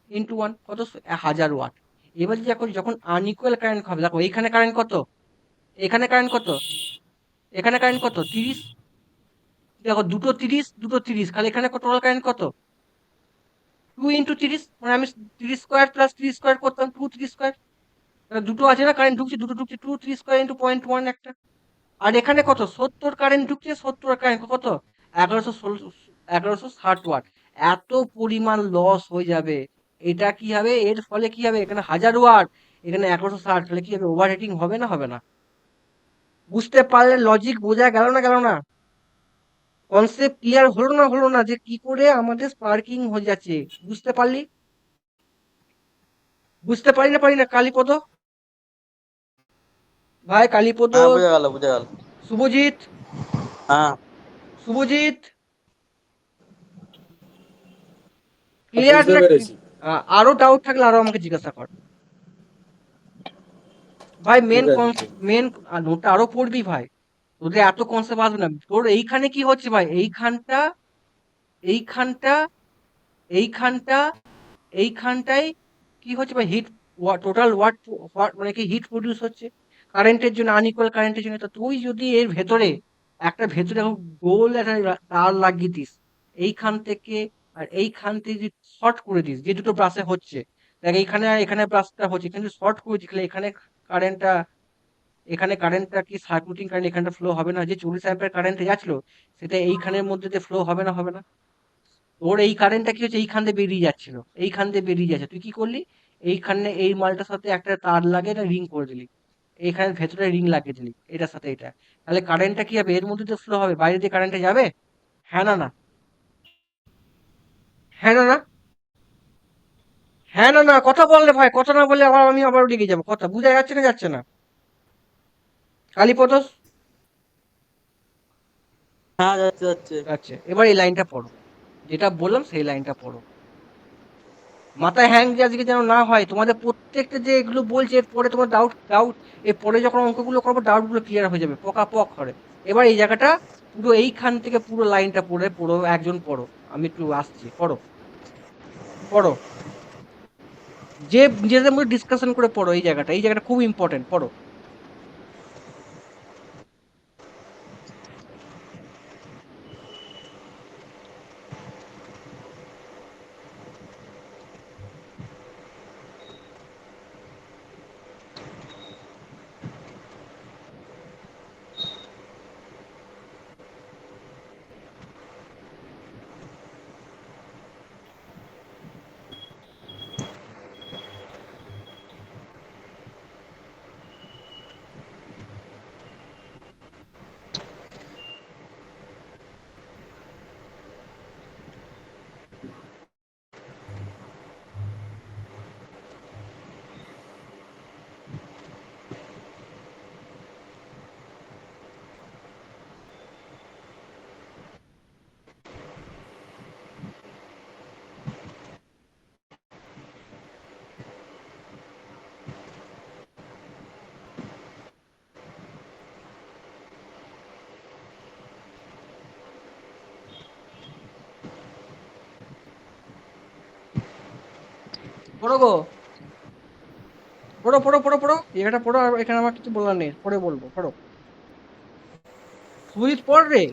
ইন্টু 1, কত? 1000 ওয়াট। এবার দেখো যখন আনইকুয়াল কারেন্ট হবে, দেখো এইখানে কারেন্ট কত, এখানে কারেন্ট কত, এখানে কারেন্ট কত? 30। দেখো দুটো 30, দুটো 30, খালি এখানে টোটাল কারেন্ট কত? 2 × 30, মানে আমি 30² + 30² করতাম, 2 30²। দুটো আছে না কারেন্ট ঢুকছে, দুটো ঢুকছে, 2 3² × 0.1 একটা। আর এখানে কত? 70 কারেন্ট ঢুকছে, 70 কারেন্ট কত? 1160 ওয়াট। এত পরিমাণ লস হয়ে যাবে। এটা কি হবে? এর ফলে কি হবে? এখানে 1000 ওয়াট, এখানে 1160, তাহলে কি হবে? ওভারহিটিং হবে না হবে না? বুঝতে পারলে? লজিক বোঝা গেল না গেল না? কনসেপ্ট ক্লিয়ার হলো না হলো না, যে কি করে আমাদের স্পার্কিং হয়ে যাচ্ছে? বুঝতে পারলি? বুঝতে পারি না পারি না? কালীপদ ভাই, কালীপদ, হ্যাঁ বোঝা গেল বোঝা গেল। শুভজিৎ, হ্যাঁ শুভজিৎ, ক্লিয়ার বুঝতে না? পেরেছি। আরো ডাউট থাকলে আরো আমাকে জিজ্ঞাসা কর ভাই। ঠিক আছে ঠিক। মেন নোটটা আরো পড়বি ভাই, তোদের এত কনসেপ্ট আসবে না। তোর এইখানে কি হচ্ছে ভাই? এইখানটা, এইখানটা, এইখানটা, এইখানটায় কি হচ্ছে ভাই? হিট, টোটাল ওয়াট, মানে কি হিট প্রডিউস হচ্ছে কারেন্টের জন্য, আনইকুয়াল কারেন্টের জন্য। তো তুই যদি এর ভেতরে একটা, ভেতরে গোল একটা তার লাগিয়ে দিস এইখান থেকে, আর এইখান থেকে যদি শর্ট করে দিস, যে দুটো ব্রাশে হচ্ছে, দেখ এইখানে আর এখানে ব্রাশটা হচ্ছে, এখানে শর্ট করে দিস, তাহলে এখানে কারেন্টটা, এখানে কারেন্টটা কি সার্কিউটিং কারেন্ট এখানটা ফ্লো হবে না? যে 40 অ্যাম্পিয়ার কারেন্ট যাচ্ছিল, সেটা এইখানের মধ্যে দিয়ে ফ্লো হবে না হবে না? তোর এই কারেন্টটা কি হচ্ছে? এইখান দিয়ে বেরিয়ে যাচ্ছিল, এইখান দিয়ে বেরিয়ে যাচ্ছে, তুই কি করলি? এইখানে এই মালটার সাথে একটা তার লাগিয়ে এটা রিং করে দিলি, এইখানে ভেতরে রিং লাগিয়ে দিলি এটার সাথে এটা। তাহলে কারেন্টটা কি হবে? এর মধ্যে দিয়ে ফ্লো হবে, বাইরে দিয়ে কারেন্টটা যাবে? হ্যাঁ না না? হ্যাঁ না না? হ্যাঁ না না? কথা বললে ভাই, কথা না বললে আবার আমি আবার রেগে যাবো। কথা বুঝা যাচ্ছে না যাচ্ছে না? কালীপদ, হ্যাঁ যাচ্ছে যাচ্ছে। আচ্ছা, এবার এই লাইনটা পড়ো, যেটা বললাম সেই লাইনটা পড়ো। মাথায় হ্যাং যে আজকে যেন না হয় তোমাদের প্রত্যেকটা, যে এগুলো বলছে এরপরে তোমার ডাউট, এর পরে যখন অঙ্কগুলো করবো ডাউট গুলো ক্লিয়ার হয়ে যাবে পকা পক করে। এবার এই জায়গাটা পুরো এইখান থেকে পুরো লাইনটা পড়ো একজন পড়ো, আমি একটু আসছি, পড়ো পড়ো, যে নিজেদের মধ্যে ডিসকাশন করে পড়ো, এই জায়গাটা খুব ইম্পর্টেন্ট, পড়ো। পড়ো গো, পড়ো, এই জায়গাটা পড়ো, আর এখানে আমার কিছু বলার নেই, পরে বলবো, পড়ো। শুভজিৎ পড় রে,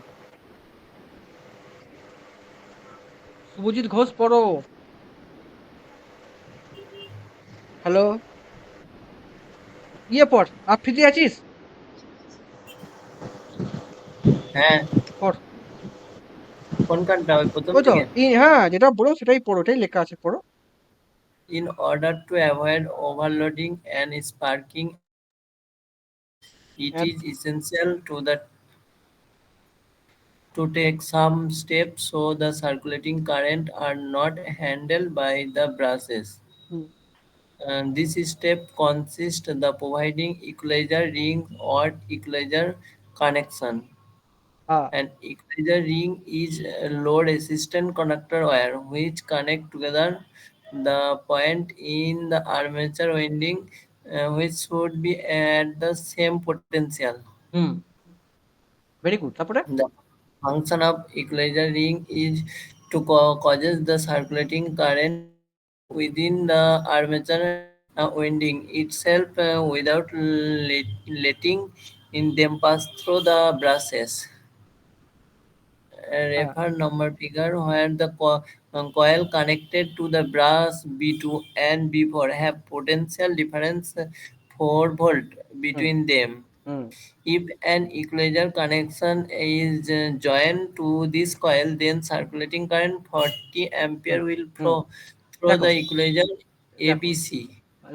শুভজিৎ ঘোষ পড়ো। হ্যালো, পড়, আফ্রিদি আছিস? হ্যাঁ, পড়। কোনখানটা ওই প্রথম ওই তো, থেকে? হ্যাঁ, যেটা বলবো সেটাই পড়ো, এটাই লেখা আছে, পড়ো। In order to avoid overloading and sparking, it And is essential to take some steps so the circulating current are not handled by the brushes. Hmm, This step consists the providing equalizer ring or equalizer connection. হ্যাঁ, An equalizer ring is a load resistant conductor wire which connect together the point in the armature winding which should be at the same potential. Hmm, very good, তারপরে? The function of equalizer ring is to causes the circulating current within the armature winding itself without letting in them pass through the brushes. হ্যাঁ, Refer number figure where the coil connected to the brass B2 and B4 have potential difference 4 volt hmm, between them. Hmm, If an equalizer connection is joined to this coil, then circulating current 40 hmm, ampere will hmm, flow through দেখো, the equalizer দেখো, ABC.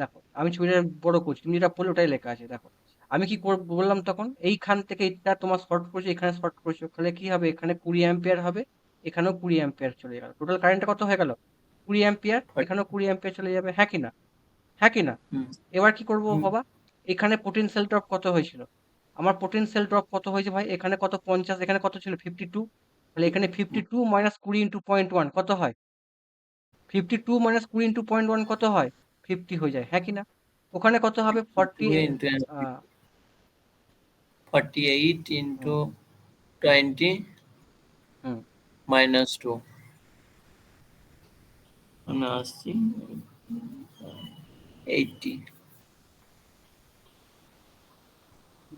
দেখো, আমি ছবিটা বড় করছি, তুমি যেটা বললে ওটাই লেখা আছে, দেখো। আমি কি বললাম তখন, এইখান থেকে এটা তোমার শর্ট করছো, এখানে শর্ট করছো, তাহলে কি হবে, এখানে 20 অ্যাম্পিয়ার হবে, এখানেও 20 অ্যাম্পিয়ার চলে গেল, টোটাল কারেন্টটা কত হয়ে গেল? 20 অ্যাম্পিয়ার, 40. এখানেও 20 অ্যাম্পিয়ার চলে যাবে, হ্যাঁ কি না? হ্যাঁ কি না? Hmm. এবার কি করবো Hmm. বাবা, এখানে পোটেনশিয়াল ড্রপ কত হয়েছিল? আমার পোটেনশিয়াল ড্রপ কত হয়েছে ভাই, এখানে কত, 50, এখানে কত ছিল, 52। তাহলে এখানে 52 মাইনাস 20 ইন্টু 0.1 কত হয়? 52 মাইনাস 20 ইন্টু 0.1 কত হয়? 50 হয়ে যায়, হ্যাঁ কি না? ওখানে কত হবে, 40? 2 into 48 hmm, into 20 hmm, minus 2. And asking 80.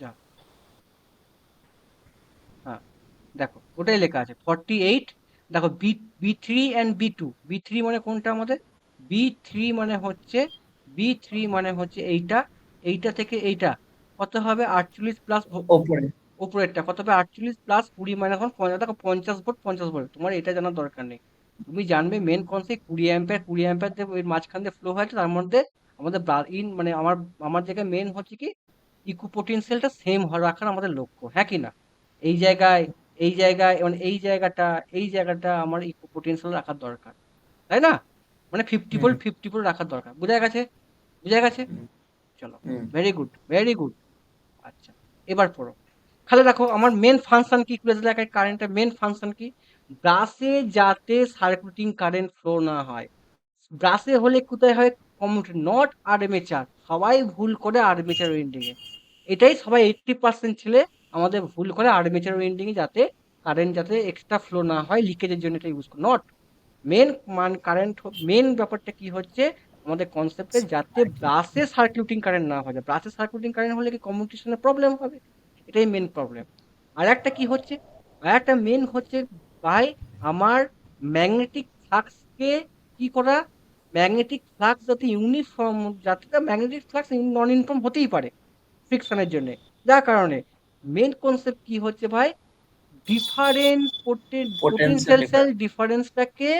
যা, হ্যাঁ, দেখো ওটাই লেখা আছে 48। দেখো B three and B two মানে কোনটা আমাদের, বি থ্রি মানে হচ্ছে এইটা, এইটা থেকে এইটা কত হবে, 48 প্লাস ওপরে উপরেরটা কত হবে, 48 প্লাস 20 মাইনাস 1, দেখো 50 ভোল্ট, 50 ভোল্ট, তোমার এটা জানার দরকার নেই। তুমি জানবে মেন কনসেপ্ট 20 অ্যাম্পিয়ার এর মাঝখান দিয়ে ফ্লো হয়েছে, তার মধ্যে আমাদের মানে আমার আমার জায়গায় মেন হচ্ছে কি, ইকো পোটেনশিয়ালটা সেম রাখার আমাদের লক্ষ্য, হ্যাঁ কি না? এই জায়গায়, মানে এই জায়গাটা আমার ইকো পোটেনশিয়াল রাখার দরকার, তাই না? মানে 50 ভোল্ট, 50 ভোল্ট রাখার দরকার, বোঝা গেছে? বোঝা গেছে? চলো, ভেরি গুড, ভেরি গুড। আচ্ছা, এবার পড়ো। তাহলে দেখো আমার মেন ফাংশন কি, এলাকায় কারেন্টের মেন ফাংশন কি, ব্রাশে যাতে সার্কুলেটিং কারেন্ট ফ্লো না হয়। ব্রাশে হলে কোথায় হয়, কমিউটেটর, নট আর্মেচার। সবাই ভুল করে আর্মেচার উইন্ডিং এ, এটাই সবাই 80% ছেলে আমাদের ভুল করে আর্মেচার ওয়েন্ডিং এ যাতে কারেন্ট যাতে এক্সট্রা ফ্লো না হয় লিকেজের জন্য এটা ইউজ করে নট মেন কারেন্ট মেন ব্যাপারটা কি হচ্ছে আমাদের কনসেপ্টে যাতে ব্রাসে সার্কিউটিং কারেন্ট না হয় ব্রাসে সার্কিউটিং কারেন্ট হলে কি কমিউনিকেশনের প্রবলেম হবে এটাই মেন প্রবলেম আর একটা কি হচ্ছে আর একটা মেন হচ্ছে ভাই আমার ম্যাগনেটিক ফ্লাক্সকে কি করা ম্যাগনেটিক ফ্লাক্স যাতে ইউনিফর্ম যাতে ম্যাগনেটিক ফ্লাক্স নন ইউনিফর্ম হতেই পারে ফ্রিকশনের জন্য যার কারণে মেন কনসেপ্ট কি হচ্ছে ভাই ডিফারেন্ট Potential পোটেনশিয়াল সেল ডিফারেন্সটাকে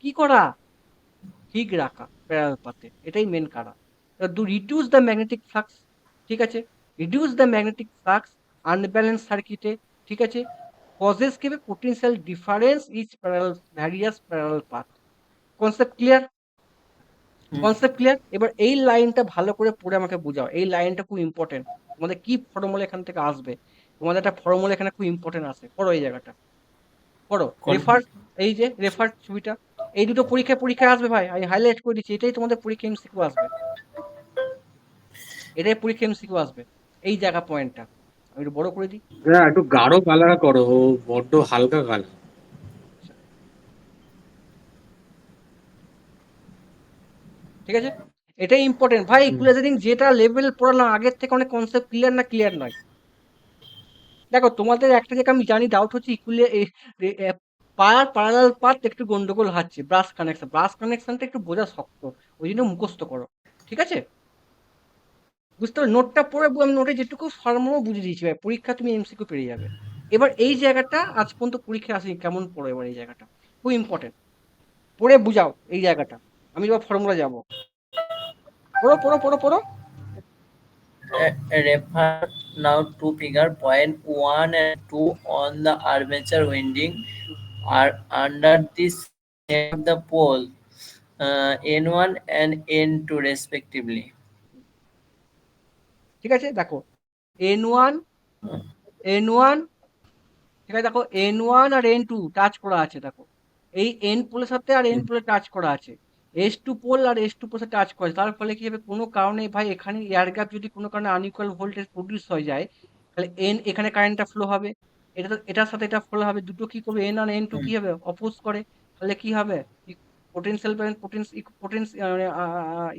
কি করা ঠিক রাখা প্যারালাল পাথে এটাই মেন কারণ to reduce the magnetic flux ঠিক আছে reduce the magnetic flux unbalance সার্কিটে ঠিক আছে কজেস কেবে potential difference is parallel various parallel path concept clear concept clear এবার এই লাইনটা ভালো করে পড়ে আমাকে বোঝাও এই লাইনটা খুব ইম্পর্টেন্ট তোমাদের কি ফর্মুলা এখান থেকে আসবে তোমাদের একটা ফর্মুলা এখানে খুব ইম্পর্টেন্ট আছে পড়ো এই জায়গাটা পড়ো রেফার এই যে রেফার ছবিটা এই দুটো পরীক্ষায় আসবে ভাই আমি হাইলাইট করে দিচ্ছি এটাই তোমাদের পরীক্ষা এমসিকিউ আসবে এটাই পরীক্ষা এমসিকিউ আসবে এই জায়গা পয়েন্টটা আমি একটু বড় করে দিই হ্যাঁ একটু গাঢ় কালার করো ও বড্ড হালকা কালার। ঠিক আছে এটাই ইম্পর্টেন্ট ভাই ইকুয়ালাইজারিং যেটা লেভেল পড়ালাম আগের থেকে অনেক কনসেপ্ট ক্লিয়ার না ক্লিয়ার নয় দেখো তোমাদের একটা জায়গা আমি জানি ডাউট হচ্ছে প্যারালাল পাথ একটু গন্ডগোল হচ্ছে ব্রাশ কানেকশনটা একটু বোঝা শক্ত ওই জন্য মুখস্থ করো ঠিক আছে বুঝতে পারো নোটটা পড়ে আমি নোটে যেটুকু ফর্মও বুঝে দিয়েছি ভাই পরীক্ষা তুমি এমসিকিউ পেয়ে যাবে এবার এই জায়গাটা আজ পর্যন্ত পরীক্ষা আসেনি কেমন পড়ো এবার এই জায়গাটা খুব ইম্পর্টেন্ট পড়ে বুঝাও এই জায়গাটা আমি এবার ফর্মুলা যাবো পড়ো পড়ো পড়ো পড়ো Refer now to figure point 1 and 2 on the armature winding are under this of the pole N1 and N2 respectively. ঠিক আছে দেখো N1 N1 ঠিক আছে দেখো N1 আর N2 টাচ করা আছে দেখো এই N পোলের সাথে আর N পোলে টাচ করা আছে S2 পোল আর S2 পোলের সাথে টাচ করা আছে তার ফলে কি হবে কোনো কারণে ভাই এখানে এয়ার গ্যাপ যদি কোনো কারণে আনইকুয়াল ভোল্টেজ প্রডিউস হয়ে যায় তাহলে এখানে কারেন্টটা ফ্লো হবে এটার সাথে এটা ফ্লো হবে দুটো কি করবে N আর N2 কি হবে অপোজ করে তাহলে কি হবে পোটেনশিয়াল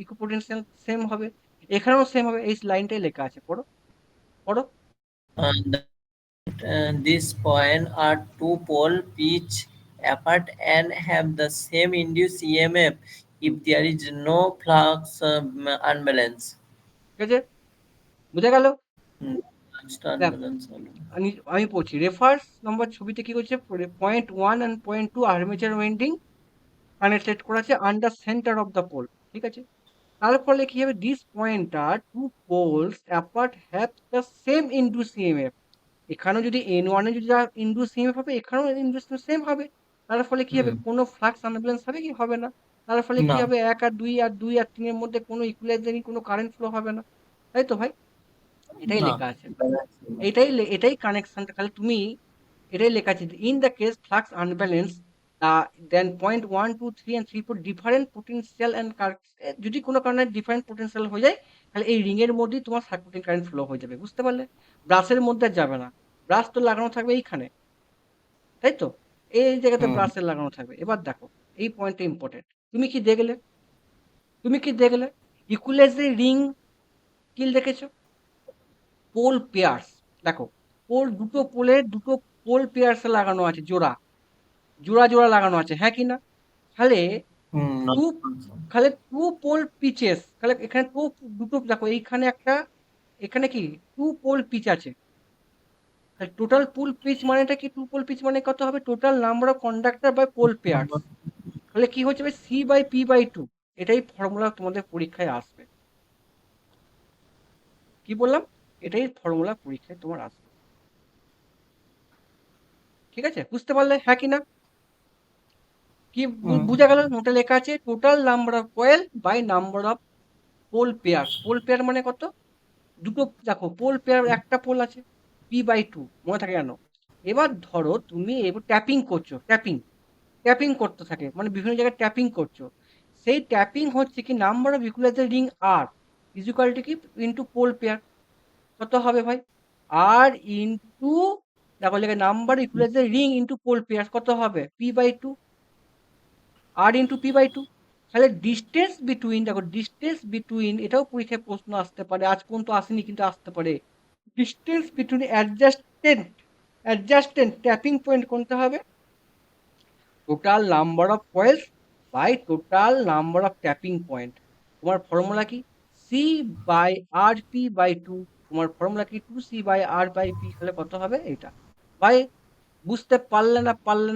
ইকুইপোটেনশিয়াল সেম হবে এখানেও সেম হবে এই লাইনটাই লেখা আছে পড়ো পড়ো These points are two pole pitch apart and have the same induced EMF if there is no flux unbalance. ঠিক আছে বুঝা গেল Just unbalance. আমি পড়ছি রেফার্স নম্বর ছবিতে কি করছে point 1 and point 2 armature winding connected করা আছে under centre of the pole ঠিক আছে তার ফলে কি হবে this point are two poles apart have the same induced EMF এখানেও যদি N1 এ যদি ইনডিউস ইএমএফ হবে এখানেও ইনডিউস সেম হবে তার ফলে কি হবে কোনো ফ্লাক্স আনব্যালেন্স হবে কি হবে না তার ফলে কি হবে 1 আর 2 আর 2 আর 3 এর মধ্যে কোনো ইকুয়ালাইজারিং কোনো কারেন্ট ফ্লো হবে না তাই তো ভাই এটাই লেখা আছে এটাই কানেকশনটা খালি তুমি এটাই লেখা আছে in the case flux unbalance then point 1 2 3 and 3 4 different potential and যদি কোনো কারণে ডিফারেন্ট পোটেনশিয়াল হয়ে যায় তাহলে এই রিং এর মধ্যেই তোমার সার্কিটিং কারেন্ট ফ্লো হয়ে যাবে বুঝতে পারলে ব্রাশের মধ্যে আর যাবে না ব্রাশ তো লাগানো থাকবে এইখানে তাই তো এই জায়গাতে ব্রাশের লাগানো থাকবে এবার দেখো এই পয়েন্টটা ইম্পর্টেন্ট তুমি কি দেখলে ইকুয়ালাইজার রিং কি দেখেছো পোল পেয়ার্স দেখো দুটো পোল পেয়ার্সে লাগানো আছে জোড়া জোড়া লাগানো আছে হ্যাঁ কি না তাহলে টু পোল পিচেস তাহলে এখানে দুটো দেখো এইখানে এখানে কি টু পোল পিচ আছে টোটাল পোল পিচ মানেটা কি টু পোল পিচ মানে কত হবে total number of conductor by pole pairs তাহলে কি হচ্ছে C/P/2 এটাই ফর্মুলা তোমাদের পরীক্ষায় আসবে কি বললাম এটাই ফর্মুলা পরীক্ষায় তোমার আসবে ঠিক আছে বুঝতে পারলে হ্যাঁ কি না কি বুঝা গেল নোটে লেখা আছে total number of coil by number of pole pair মানে কত দুটো দেখো পোল পেয়ার একটা পোল আছে P/2 মনে থাকে জানো এবার ধরো তুমি এবার ট্যাপিং করতে থাকে মানে বিভিন্ন জায়গায় ট্যাপিং করছো সেই ট্যাপিং হচ্ছে কি নাম্বার অফ ইকুয়ালাইজার রিং আর ইজ ইকুয়াল টু কি ইনটু পোল পেয়ার কত হবে ভাই আর ইন্টু দেখো লেখা number equaliser ring into pole pairs কত হবে p/2 আর ইন্টু p/2 তাহলে ডিস্টেন্স বিটুইন দেখো ডিস্টেন্স বিটুইন এটাও পরীক্ষায় প্রশ্ন আসতে পারে আজ পর্যন্ত আসেনি কিন্তু আসতে পারে distance between adjacent tapping point কোনটা হবে total number of coils by total number of tapping point তোমার ফর্মুলা কি C by R P by two তোমার ফর্মুলা কি 2c/r/p তাহলে কত হবে এটা ভাই বুঝতে পারলে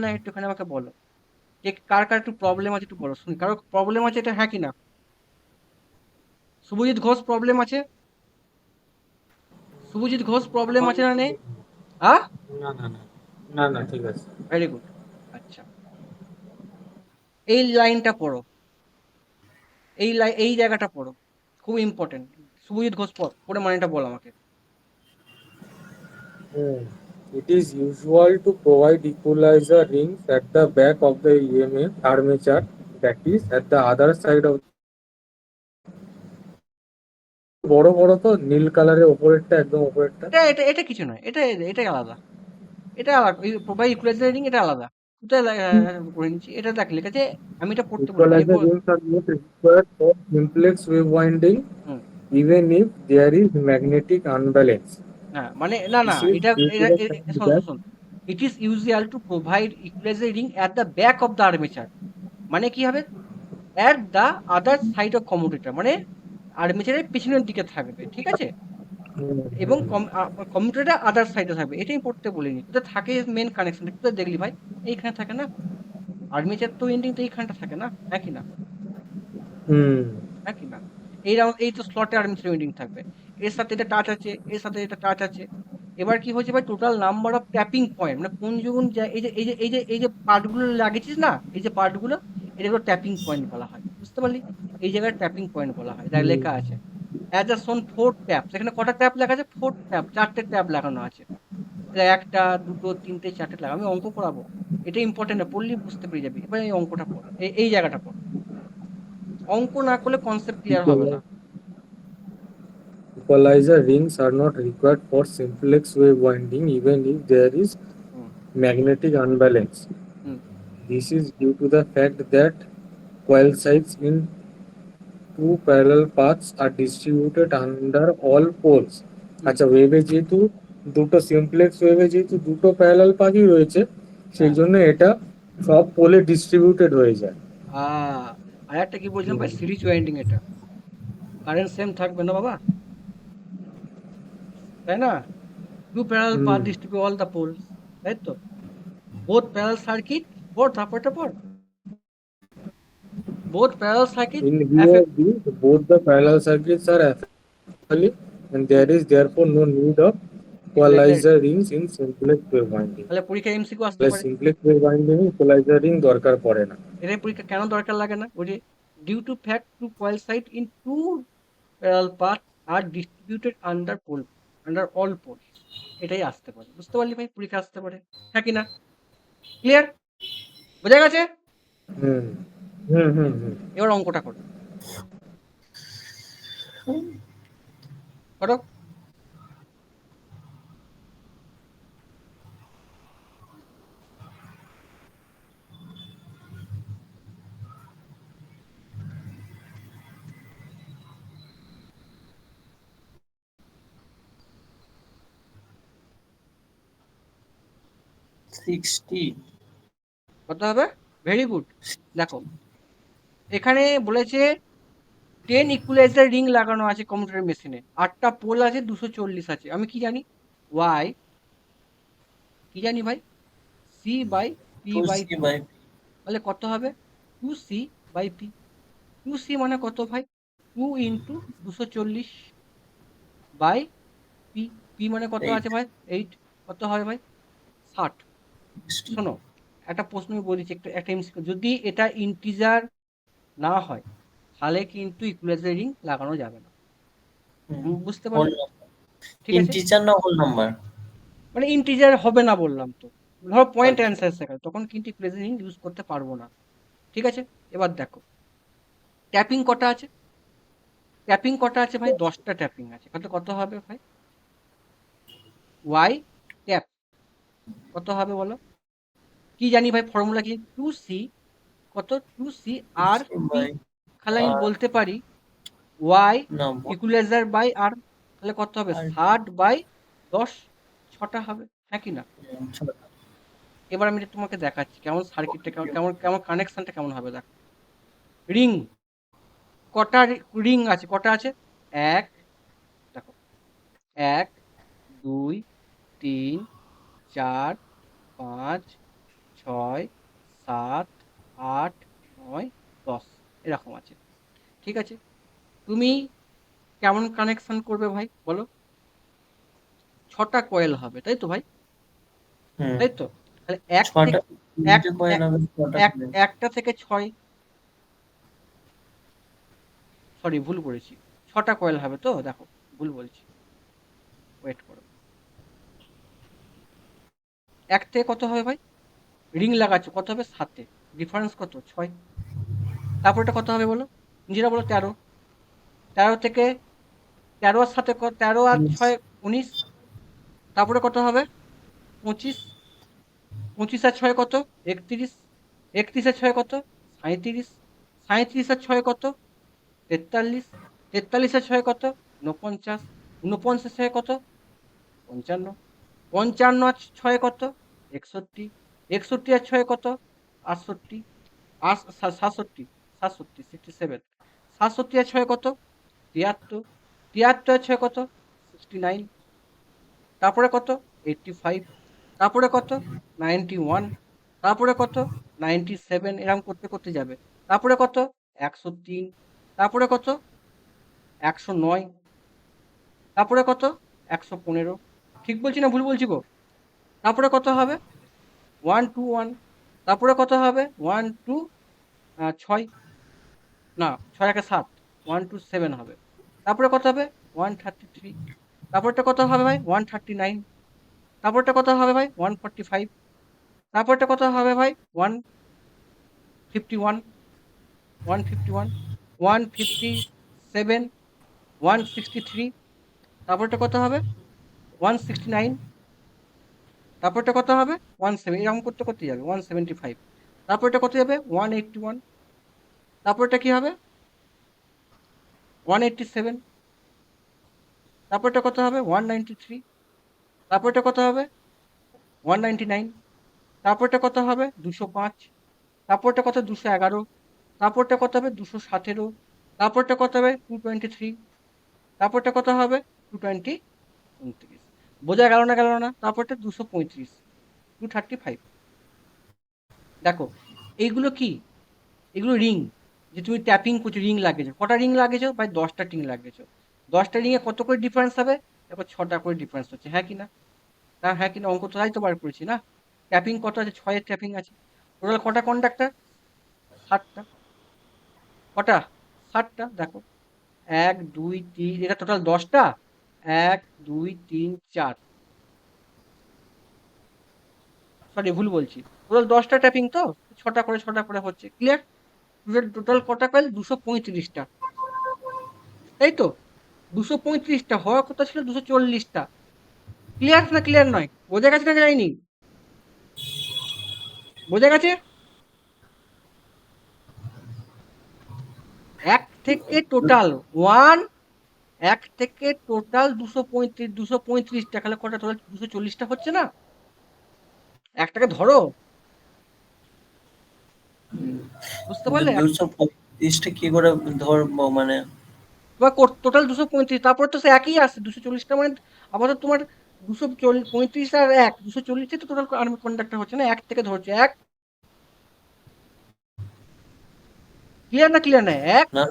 না একটুখানি আমাকে বলো যে কার কার একটু প্রবলেম আছে একটু বলো শুনি কারো প্রবলেম আছে এটা হ্যাঁ কি না শুভজিৎ ঘোষ প্রবলেম আছে শুভজিৎ ঘোষ প্রবলেম আছে না নেই হ্যাঁ না না না না না ঠিক আছে। ভেরি গুড আচ্ছা এই লাইনটা পড়ো এই জায়গাটা পড়ো খুব ইম্পর্টেন্ট শুভজিৎ ঘোষ পড়ে মানেটা বল আমাকে It is usual to provide equalizer rings at the back of the EMF armature, that is, at the other side of. বড় বড় তো নীল কালারের ওপরেরটা একদম ওপরেরটা। এটা এটা এটা কিছু নয় এটাই আলাদা এটা আলাদা প্রোভাইড ইকুয়ালাইজার রিং এটা আলাদা কোথায় করে নিচ্ছি এটা দেখ লেখা আছে আমি এটা পড়তে বলি Equalizer rings are not required for simplex wave winding, hmm even if there is magnetic unbalance. হ্যাঁ মানে না This is এটা due to এটা the এ- fact এ- শোন that শোন it is usual to provide equaliser ring at the back of the armature মানে কি হবে at the other side of commutator মানে আর্মেচারের পিছনের দিকে থাকবে ঠিক আছে এবং কমিউটেটর আদার সাইডে থাকবে এটাই পড়তে বলিনি কোথায় থাকে মেন কানেকশন কোথায় দেখলি ভাই এইখানে থাকে না আর্মেচার তো এন্ডিং তো এইখানটা থাকে না হ্যাঁ কি না হুম হ্যাঁ কি না এই রাউন্ড এই তো স্লটে আর্মেচার ওয়েন্ডিং থাকবে এর সাথে এটা টাচ আছে এর সাথে এটা টাচ আছে এবার কি হচ্ছে ভাই total number of tapping point মানে কোন যখন এই যে পার্টগুলো লাগিয়েছিস না এই যে পার্টগুলো এটাগুলো ট্যাপিং পয়েন্ট বলা হয় বুঝতে পারলি এই জায়গায় ট্যাপিং পয়েন্ট বলা হয় যা লেখা আছে অ্যাজ আ সোন 4 ট্যাপ এখানে কটা ট্যাপ লেখা আছে 4 ট্যাপ 4টে ট্যাপ লাগানো আছে এটা একটা দুটো তিনটে চারটে লাগা আমি অঙ্ক করাবো এটা ইম্পর্টেন্ট না পড়লি বুঝতে পেরে যাবি এবার এই অঙ্কটা পড় এই জায়গাটা পড় অঙ্ক না করলে কনসেপ্ট ক্লিয়ার হবে না Equalizer rings are not required for simplex wave winding even if there is hmm magnetic unbalance. Hmm This is due to the fact that coil sides in two parallel paths are distributed under all poles. আচ্ছা ওয়েভে যেহেতু দুটো simplex ওয়েভে যেহেতু দুটো parallel পাথই রয়েছে সেই হ্যাঁ জন্য এটা সব পোলে ডিস্ট্রিবিউটেড হয়ে যায়। আর একটা কি বলছিলাম ভাই সিরিজ ওয়াইন্ডিং এটা কারেন্ট সেম থাকবে না বাবা তাই না two parallel path hmm distribute all the poles তাই তো বোথ প্যারাল সার্কিট পড় তারপরটা পড় both parallel circuit In view of this, both the parallel circuits are equally, and there is therefore no need of equaliser equalizer rings in simplex wave winding. তাহলে পরীক্ষা MCQ আসতে তাহলে পারে simplex wave winding এ equalizer ring দরকার পড়ে না। এটাই পরীক্ষা কেন দরকার লাগে না ওই যে due to fact two coil side in two parallel path are distributed under all pole এটাই আসতে পারে বুঝতে পারলি ভাই পরীক্ষা আসতে পারে হ্যাঁ কি না ক্লিয়ার বোঝা গেছে হুম হুম হুম হুম এবার অঙ্কটা করো করো সিক্সটি কত হবে ভেরি গুড দেখো এখানে বলেছে 10 ইকুয়ালাইজার রিং লাগানো আছে কম্পিউটার মেশিনে 8টা পোল আছে 240 আছে আমি কি জানি ওয়াই কি জানি ভাই C by P two by C two by তাহলে কত হবে 2c/p 2c মানে কত ভাই 2 ইন্টু 240 বাই পি পি মানে কত এইট আছে ভাই 8 কত হবে ভাই 60 শোনো একটা প্রশ্ন আমি বলেছি একটা এমসিকিউ যদি এটা ইন্টিজার না হয় তাহলে কিন্তু ইকুয়ালাইজার রিং লাগানো যাবে না বুঝতে হোল পারলে ঠিক আছে ইন্টিজার না হোল নাম্বার মানে ইন্টিজার হবে না বললাম তো ধরো পয়েন্ট আচ্ছা অ্যান্সার শেখায় তখন কিন্তু ইকুয়ালাইজার রিং ইউজ করতে পারবো না ঠিক আছে এবার দেখো ট্যাপিং কটা আছে ট্যাপিং কটা আছে ভাই 10টা ট্যাপিং আছে কত কত হবে ভাই ওয়াই ট্যাপ কত হবে বলো? কি জানি ভাই ফর্মুলা কি? 2c কত? 2c R P. by তাহলে আমি r বলতে পারি ওয়াই no ইকুয়ালাইজার বাই আর। তাহলে কত হবে? r 60/10 6টা হবে, হ্যাঁ কি না? ছোট এবার আমি তোমাকে দেখাচ্ছি কেমন সার্কিটটা কেমন কেমন কেমন কানেকশনটা কেমন হবে। দেখো রিং কটা রিং আছে? কটা আছে? এক, দেখো 1 2 3 4 5 6 7 8 9 10 এরকম আছে। ঠিক আছে, তুমি কেমন কানেকশন করবে ভাই বলো? 6টা কয়েল হবে, তাই তো ভাই? হুম তাই তো? তাহলে এক ছটা থেকে এক তিনটে কয়েন হবে ছটা এক coin। একটা থেকে 6, সরি ভুল করেছি, 6টা কয়েল হবে তো, দেখো ভুল বলছি, ওয়েট করো। এক থেকে কত হবে ভাই? রিং লাগাচ্ছ, কত হবে? 7, ডিফারেন্স কত? 6। তারপর এটা কত হবে বলো? নিজেরা বলো। 13, 13 থেকে 13 আর 7 13 আর 6 19। তারপরে কত হবে? 25, 25 আর 6 কত? 31, 31 আর 6 কত? 37, 37 আর 6 কত? 43, 43 আর 6 কত? 49, 49 আর 6 কত? 55, 55 আর 6 কত? 61, 61 আর 6 কত? 68, 67, 67 67, 67 আর 6 কত? 73, 73 আর 6 কত? 69, তারপরে কত? 85, তারপরে কত? 91, তারপরে কত? 97, এরকম করতে করতে যাবে। তারপরে কত? 103, তারপরে কত? 109, তারপরে কত? 115। ঠিক বলছি না ভুল বলছি গো? তারপরে কত হবে? 121, তারপরে কত হবে? 12 6, না 6 একে 7, 127 হবে। তারপরে কত হবে? 133, তারপরটা কত হবে ভাই? 139, তারপরটা কত হবে ভাই? 145, তারপরটা কত হবে ভাই? 151, 151, 157, 163, তারপরটা কত হবে? 169, তারপরটা কত হবে? 17, এরকম করতে করতে যাবে। 175, তারপরটা কত যাবে? 181, তারপরটা কি হবে? 187, তারপরটা কত হবে? 193, তারপরটা কত হবে? 199, তারপরটা কত হবে? 205, তারপরটা কত? 211, তারপরটা কত হবে? 217, তারপরটা কত হবে? 223, তারপরটা কত হবে? 229। বোঝা গেল না? গেল না? তারপরটা 235, 235। দেখো এইগুলো কি? এগুলো রিং, যে তুমি ট্যাপিং করছো, রিং লাগিয়েছো। কটা রিং লাগিয়েছো ভাই? 10টা রিং লাগিয়েছো। 10টা রিংয়ে কত করে ডিফারেন্স হবে? দেখো 6টা করে ডিফারেন্স হচ্ছে, হ্যাঁ কি না? না হ্যাঁ কি না? অঙ্ক তো তাই তো বার করেছি না? ট্যাপিং কত আছে? 6 ট্যাপিং আছে। টোটাল কটা কন্ডাক্টর? 7টা। কটা? 7টা। দেখো 1 2 3, এটা টোটাল 10টা। 1 2 3 4, সরি ভুল বলছি, টোটাল 10টা ট্যাপিং তো, 6টা করে 6টা করে হচ্ছে। ক্লিয়ার? টোটাল কটা কয়েল? 235টা, তাই তো? 235টা হওয়ার কথা ছিল 240টা। ক্লিয়ার না ক্লিয়ার নয়? বোঝা গেছে না যায়নি? বোঝা গেছে? এক থেকে টোটাল ওয়ান, এক থেকে টোটাল 235, 235টা, তাহলে কটা টোটাল? 240টা হচ্ছে না? একটাকে ধরো, বুঝতে কিন্তু পারলে? 235টা কি করে ধরবো মানে? তোমার টোটাল 235, তারপর তো সে একই আসছে 240টা, মানে আপাতত তোমার 235 আর 1 240, তো টোটাল আর্মি কন্ডাক্টর হচ্ছে না? এক থেকে ধরছে এক। ক্লিয়ার না ক্লিয়ার নয়? এক, না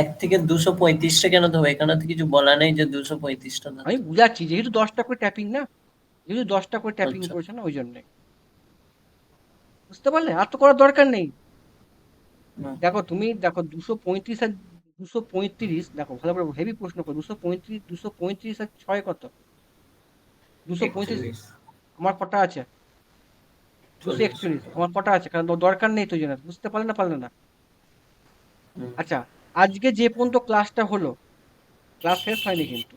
1 থেকে 235টা কেন ধরবো? এখানে তো কিছু বলা নেই যে 235টা আমি ধরতে। বুঝাচ্ছি, যেহেতু 10টা করে ট্যাপিং না, যেহেতু 10টা করে ট্যাপিং আচ্ছা করেছে না, ওই জন্যে। বুঝতে পারলে? আর তো করার দরকার নেই। হুম, দেখো তুমি দেখো 235 আর 235, দেখো ভালো করে হেভি প্রশ্ন করো। 235, 235 আর 6 কত? 235 41 আমার কটা আছে? 40 241 আমার কটা আছে? কারণ দরকার নেই তো, জন্য বুঝতে পারলে না? পারলে না? হুম, আচ্ছা, আজকে যে পর্যন্ত ক্লাসটা হলো, ক্লাস শেষ হয়নি কিন্তু।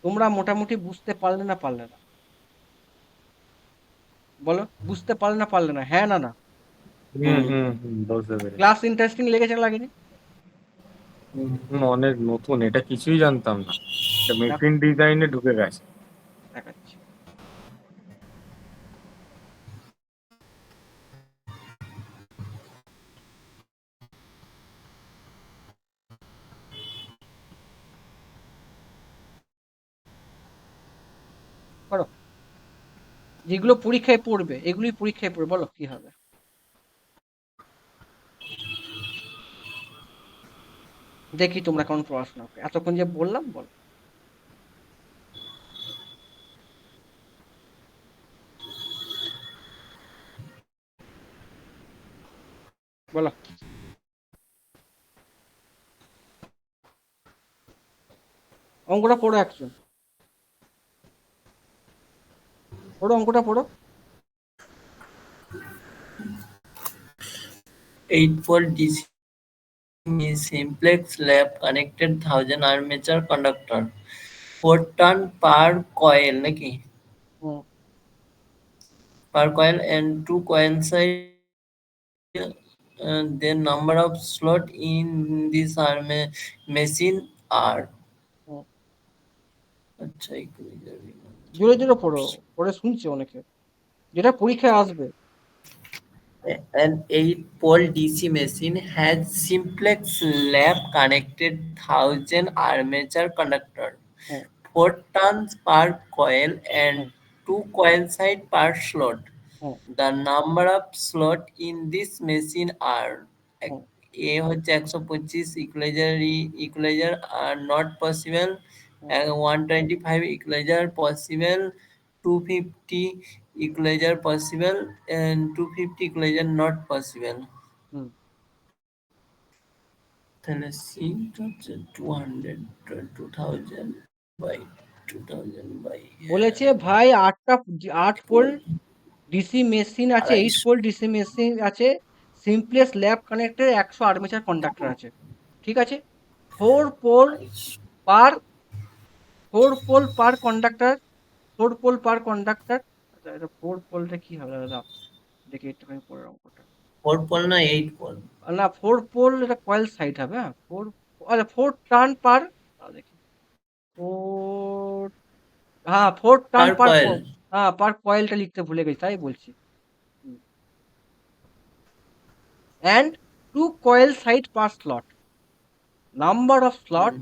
তোমরা মোটামুটি বুঝতে পারলে না পারলে না? বলো, বুঝতে পারলে না পারলে না? হ্যাঁ না না? বুঝতে পেরেছি। ক্লাস ইন্টারেস্টিং লেগেছে না লাগেনি? অনেক নতুন, এটা কিছুই জানতাম না। এটা দেখো, মেশিন ডিজাইনে ঢুকে গেছে। দেখাচ্ছি। করো, যেগুলো পরীক্ষায় পড়বে এগুলোই পরীক্ষায় পড়বে, বলো কি হবে? দেখি তোমরা কেমন পড়াশোনা করো, এতক্ষণ যে বললাম, বলো। বলো, অঙ্কটা পড়ো একজন, পড়ো অঙ্কটা পড়ো। 8-volt DC is simplex lab connected 1000 armature conductor 4 turn per coil নাকি হুম, per coil and two coil side the number of slot in this machine are হুম। আচ্ছা equilibrium জোরে জোরে পড়ো, পড়ে শুনছে অনেকে, যেটা পরীক্ষায় আসবে। An 8-pole DC machine has simplex lab connected 1000 armature conductor hmm, 4 turns per coil and hmm, 2 coil side per slot. Hmm, The number of slot in this machine are hmm, A হচ্ছে 125 equalizer are not possible hmm, 125 equalizer possible 250 equalizer possible and 250 equalizer not possible হুম। তাহলে seat হচ্ছে 200 2000 by 2000 by বলেছে ভাই 8 pole DC machine আছে, 8 250 pole DC machine আছে, simplex lab connected 100 armature conductor আছে, ঠিক আছে? 4 পোল পার 4 পোল পার কন্ডাক্টর, 4 পোল পার conductor. আচ্ছা, এটা 4 পোলটা কি হবে দাদা? দেখি একটুখানি পরের অঙ্কটা। 4 পোল না 8 পোল না, 4 পোল এটা কয়েল সাইড হবে, হ্যাঁ। 4, আচ্ছা 4 টার্ন পার, দেখি 4, হ্যাঁ 4 টার্ন পার পার, কয়েল হ্যাঁ পার কয়েলটা লিখতে ভুলে গেছি, তাই বলছি। And 2 coil side per slot. Number of slot,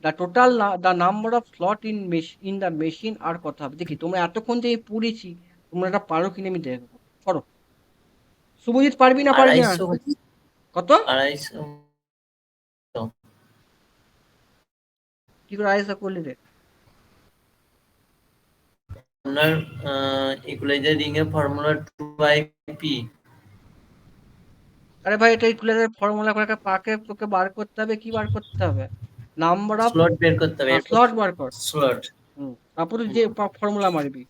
the total the number of slot in the machine আর কত হবে? দেখি তোমরা এতক্ষণ যে পড়েছি, তোমরা এটা পারো কিনা আমি দেখবো। করো। শুভজিৎ, পারবি না পারবি না? 250 কত? 250 কি করে আইসা করলি রে? আপনার ইকুয়ালাইজার রিং এর ফর্মুলা 2/p আরে ভাই, এটা ইকুয়ালাইজার ফর্মুলা করে পাকে তোকে বার করতে হবে, কি বার করতে হবে? নাম্বার অফ, স্লট বের করতে হবে স্লট বার কর। স্লট তারপরে যে ফর্মুলা মারবি।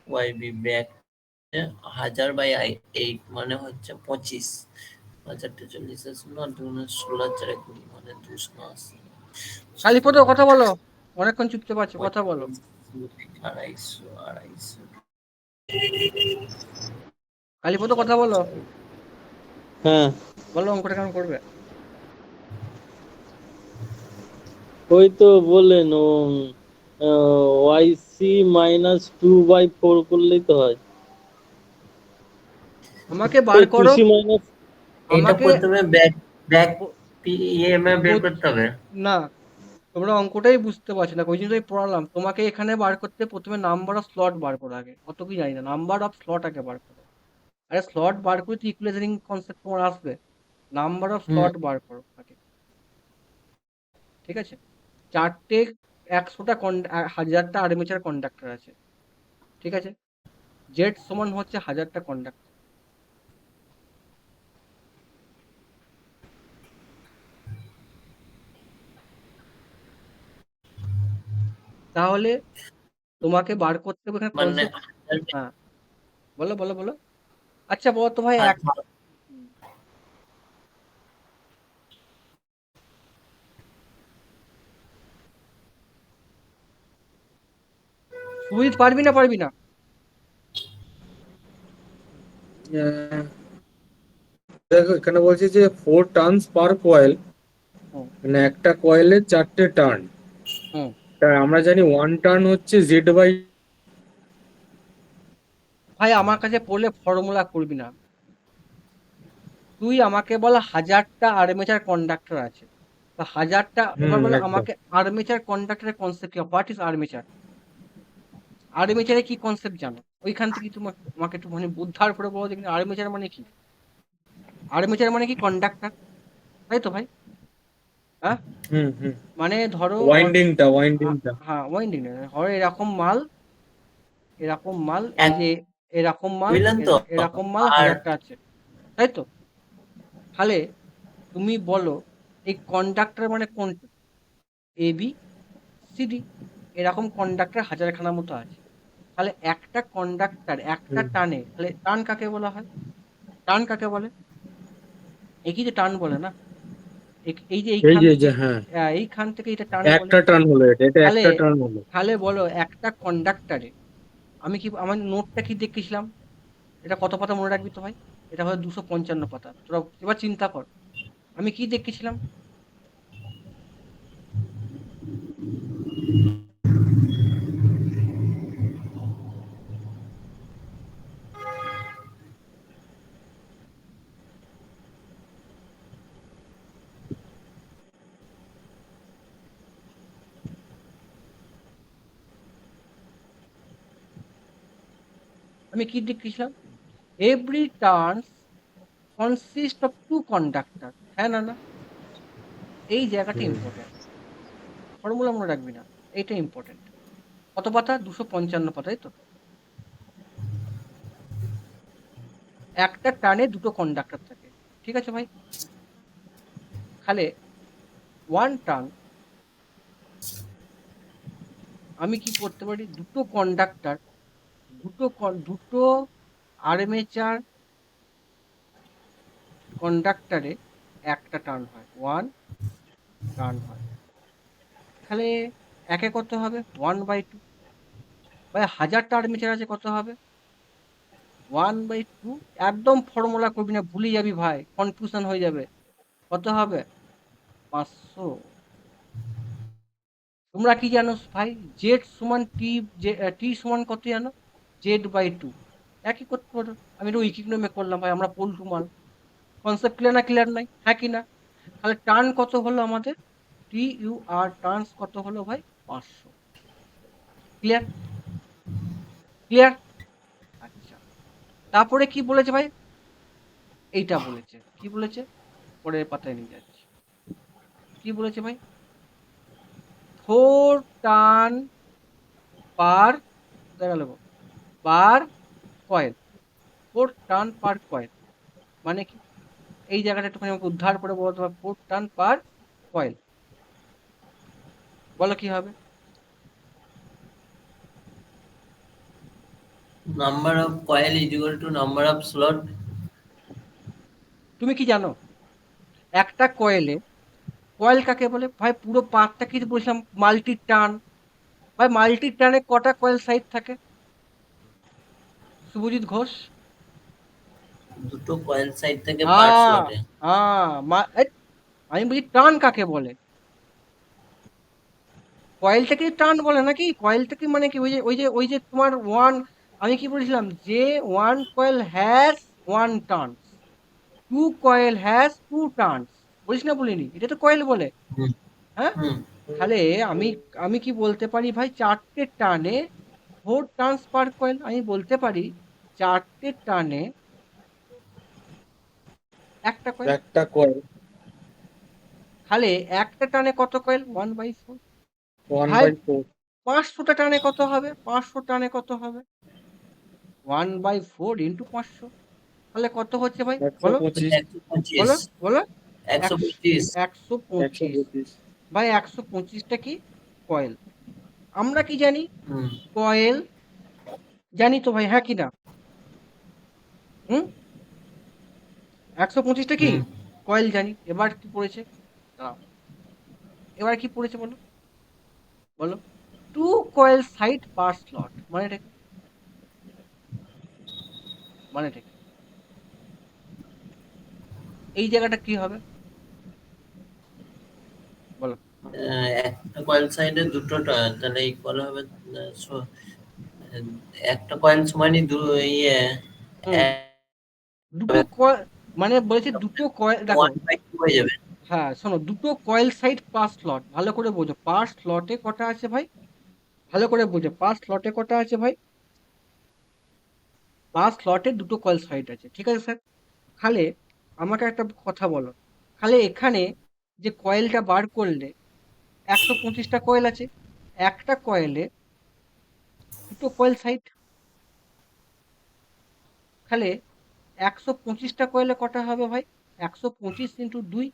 ওয়াইবি ব্যাক 1000/8 মানে হচ্ছে 25 5040 শূন্য 2 16 4 20 মানে 280 কালীপদ, কথা বলো, অনেকক্ষণ চুপচাপ আছে, কথা বলো। 250 কালীপদ, কথা বলো, হ্যাঁ, বলো অঙ্কটা কেমন করবে। ওই তো বললেন ও ওয়াইসি -2/4 করলেই তো হয়। আমাকে বার করো, টুসি মাইনাস এটা আমাকে প্রথমে ব্যাক ব্যাক প- পিএমএ বের প- করতে হবে না, তোমরা অঙ্কটাই বুঝতে পারছো না, ওই জন্যই পড়ালাম তোমাকে। এখানে বার করতে প্রথমে নাম্বার অফ স্লট বার করো আগে, অত কি জানি না, নাম্বার অফ স্লট আগে বার করো। আরে স্লট বার করে তো ইকুয়ালাইজারিং কনসেপ্ট তোমার আসবে। নাম্বার অফ হুম স্লট বার করো আগে, ঠিক আছে? চারটে 100টা 1000টা আর্মেচার কন্ডাক্টর আছে, ঠিক আছে? জেড সমান হচ্ছে 1000টা কন্ডাক্টর। তাহলে তোমাকে বার করতে হবে এখানে মানে কনসেপ্ট। হ্যাঁ, বলো বলো বলো। আচ্ছা বলো তো ভাই, এক, সুজিত পারবি না পারবি না? আহ, দেখো এখানে বলছে যে 4 টার্নস পার কয়েল, হুম মানে একটা কয়েলে 4টে টার্ন। হুম। আমরা জানি 1 টার্ন হচ্ছে জেড বাই। ভাই আমার কাছে পড়লে ফর্মুলা করবি না। তুই আমাকে বল 1000টা আর্মেচার কন্ডাক্টর আছে, তো 1000টা, এবার বলে একদম। আমাকে আর্মেচার কন্ডাক্টরের কনসেপ্ট কি, হোয়াট ইজ আর্মেচার? আর্মেচারে কি কনসেপ্ট জানো? ওইখান থেকে তুমি আমাকে একটু মানে উদ্ধার করে বলো দেখি আর্মেচার মানে কি। আর্মেচার মানে কি কন্ডাক্টর, তাই তো ভাই? হ্যাঁ, হুম হুম। মানে ধরো ওয়াইন্ডিংটা। হ্যাঁ ওয়াইন্ডিং, ধরো এরকম মাল, এরকম মাল, এই যে এরকম মাল, বুঝলেন তো? এরকম মাল আর 1000টা আছে, তাই তো? তাহলে তুমি বলো এই কন্ডাক্টর মানে কোনটা? এ বি সি ডি, এরকম কন্ডাক্টর 1000খানা মতো আছে। তাহলে একটা কন্ডাক্টর একটা হুম। টানে, তাহলে টান কাকে বলা হয়? টান কাকে বলে? একই যে টান বলে না, এই যে এই এইখান যে থেকে, হ্যাঁ, এইখান থেকে এটা টান বলে। একটা টার্ন হলো, এটা তাহলে একটা টার্ন হলো। তাহলে বলো একটা কন্ডাক্টরে, আমি কি আমার নোটটা কি দেখেছিলাম, এটা কত পাতা মনে রাখবি তো ভাই? এটা হয় 255 পাতা। তোরা এবার চিন্তা কর, আমি কি দেখেছিলাম? আমি কি দেখেছিলাম? Every turns consist of two conductor, হ্যাঁ না না? এই জায়গাটা হুম। ইম্পর্টেন্ট, ফর্মুলা মনে রাখবি না, এইটা ইম্পর্টেন্ট। কত পাতা? 255 পাতা, তাই তো? একটা টানে দুটো কন্ডাক্টর থাকে, ঠিক আছে ভাই? তাহলে ওয়ান টার্ন, আমি কি করতে পারি, দুটো কন্ডাক্টর, দুটো আর্মেচার কন্ডাক্টরে একটা টার্ন হয়, ওয়ান টার্ন হয়। তাহলে একে কত হবে? 1/2। ভাই 1000টা আর্মেচার আছে, কত হবে? 1/2। একদম ফর্মুলা করবি না, ভুলে যাবি ভাই, কনফিউশন হয়ে যাবে। কত হবে? 500। তোমরা কি জানো ভাই? জেড সমান টি, টি সমান কত জানো? Z/2। একই করতে পারো, আমি এটা উইকিপিডিয়া করলাম ভাই, আমরা পল্টু মাল। কনসেপ্ট ক্লিয়ার না, ক্লিয়ার নাই, হ্যাঁ কি না? তাহলে টার্ন কত হলো আমাদের? টার্নস কত হলো ভাই? 500। ক্লিয়ার? ক্লিয়ার? আচ্ছা, তারপরে কি বলেছে ভাই? এইটা বলেছে, কি বলেছে? পরের পাতায় নিয়ে যাচ্ছি। কি বলেছে ভাই? 4 টার্ন পার, গেল, পার কয়েল। 4 টার্ন পার কয়েল মানে কি? এই জায়গাটা একটুখানি আমাকে উদ্ধার করে বলতে হবে, 4 টার্ন পার কয়েল, বলো কি হবে? number of coil is equal to number of slot. তুমি কি জানো একটা কয়েলে, কয়েল কাকে বলে ভাই? পুরো পাতটা কি বলছিলাম, মাল্টি টার্ন। ভাই মাল্টি টার্নে কটা কয়েল সাইড থাকে? শুভজিৎ ঘোষ। দুটো coil সাইড থেকে পার হ্যাঁ স্লটে। হ্যাঁ, আমি বলি টার্ন কাকে বলে? কয়েলটাকে টার্ন বলে নাকি? কয়েলটাকে মানে কি, ওই যে তোমার ওয়ান, আমি কি বলেছিলাম যে one coil has one turn, two coil has two turns, বলিস না বলিনি? এটা তো কয়েল বলে। হুম হ্যাঁ, হুম। তাহলে আমি আমি কি বলতে পারি ভাই? 4টে টানে 4 টার্নস পার কয়েল, আমি বলতে পারি 4টে টানে একটা কয়েল। একটা কয়েল তাহলে একটা টানে কত কয়েল? 1/4। ওয়ান ভাই বাই ফোর 500টা টানে কত হবে? 500 টানে কত হবে? 1/4 ইন্টু 500, তাহলে কত হচ্ছে ভাই? একশো বলো পঁচিশ একশো পঁচিশ। বলো বলো। একশো একশো পঁচিশ। একশো একশো পঁচিশ পঁচিশ ভাই 125টা কি কয়েল? আমরা কি জানি? হুম কয়েল জানি তো ভাই, হ্যাঁ কি না? হুম, 125টা কি হুম। কয়েল জানি। এবার কি পড়েছে? দাঁড়াও, এবার কি পড়েছে বলো, বলো। 2 কয়েল সাইড পার স্লট মানেটা কি? মানেটা কি? এই জায়গাটা কি হবে বলো? একটা কয়েল সাইডে দুটো তাহলে ইকুয়াল হবে। একটা কয়েল সমানই ইয়ে হুম, দুটো কয়েল মানে বলেছে দুটো কয়েল, দেখো 1/2 হয়ে যাবে। হ্যাঁ শোনো, দুটো কয়েল সাইড পার স্লট, ভালো করে বোঝো পার স্লটে কটা আছে ভাই, ভালো করে বোঝো পার স্লটে কটা আছে ভাই, পার স্লটে দুটো কয়েল সাইড আছে, ঠিক আছে স্যার। তাহলে আমাকে একটা কথা বলো, তাহলে এখানে যে কয়েলটা বার করলে 125টা কয়েল আছে, একটা কয়েলে দুটো কয়েল সাইড, তাহলে 125টা কয়েলে কটা হবে ভাই? 125 × 2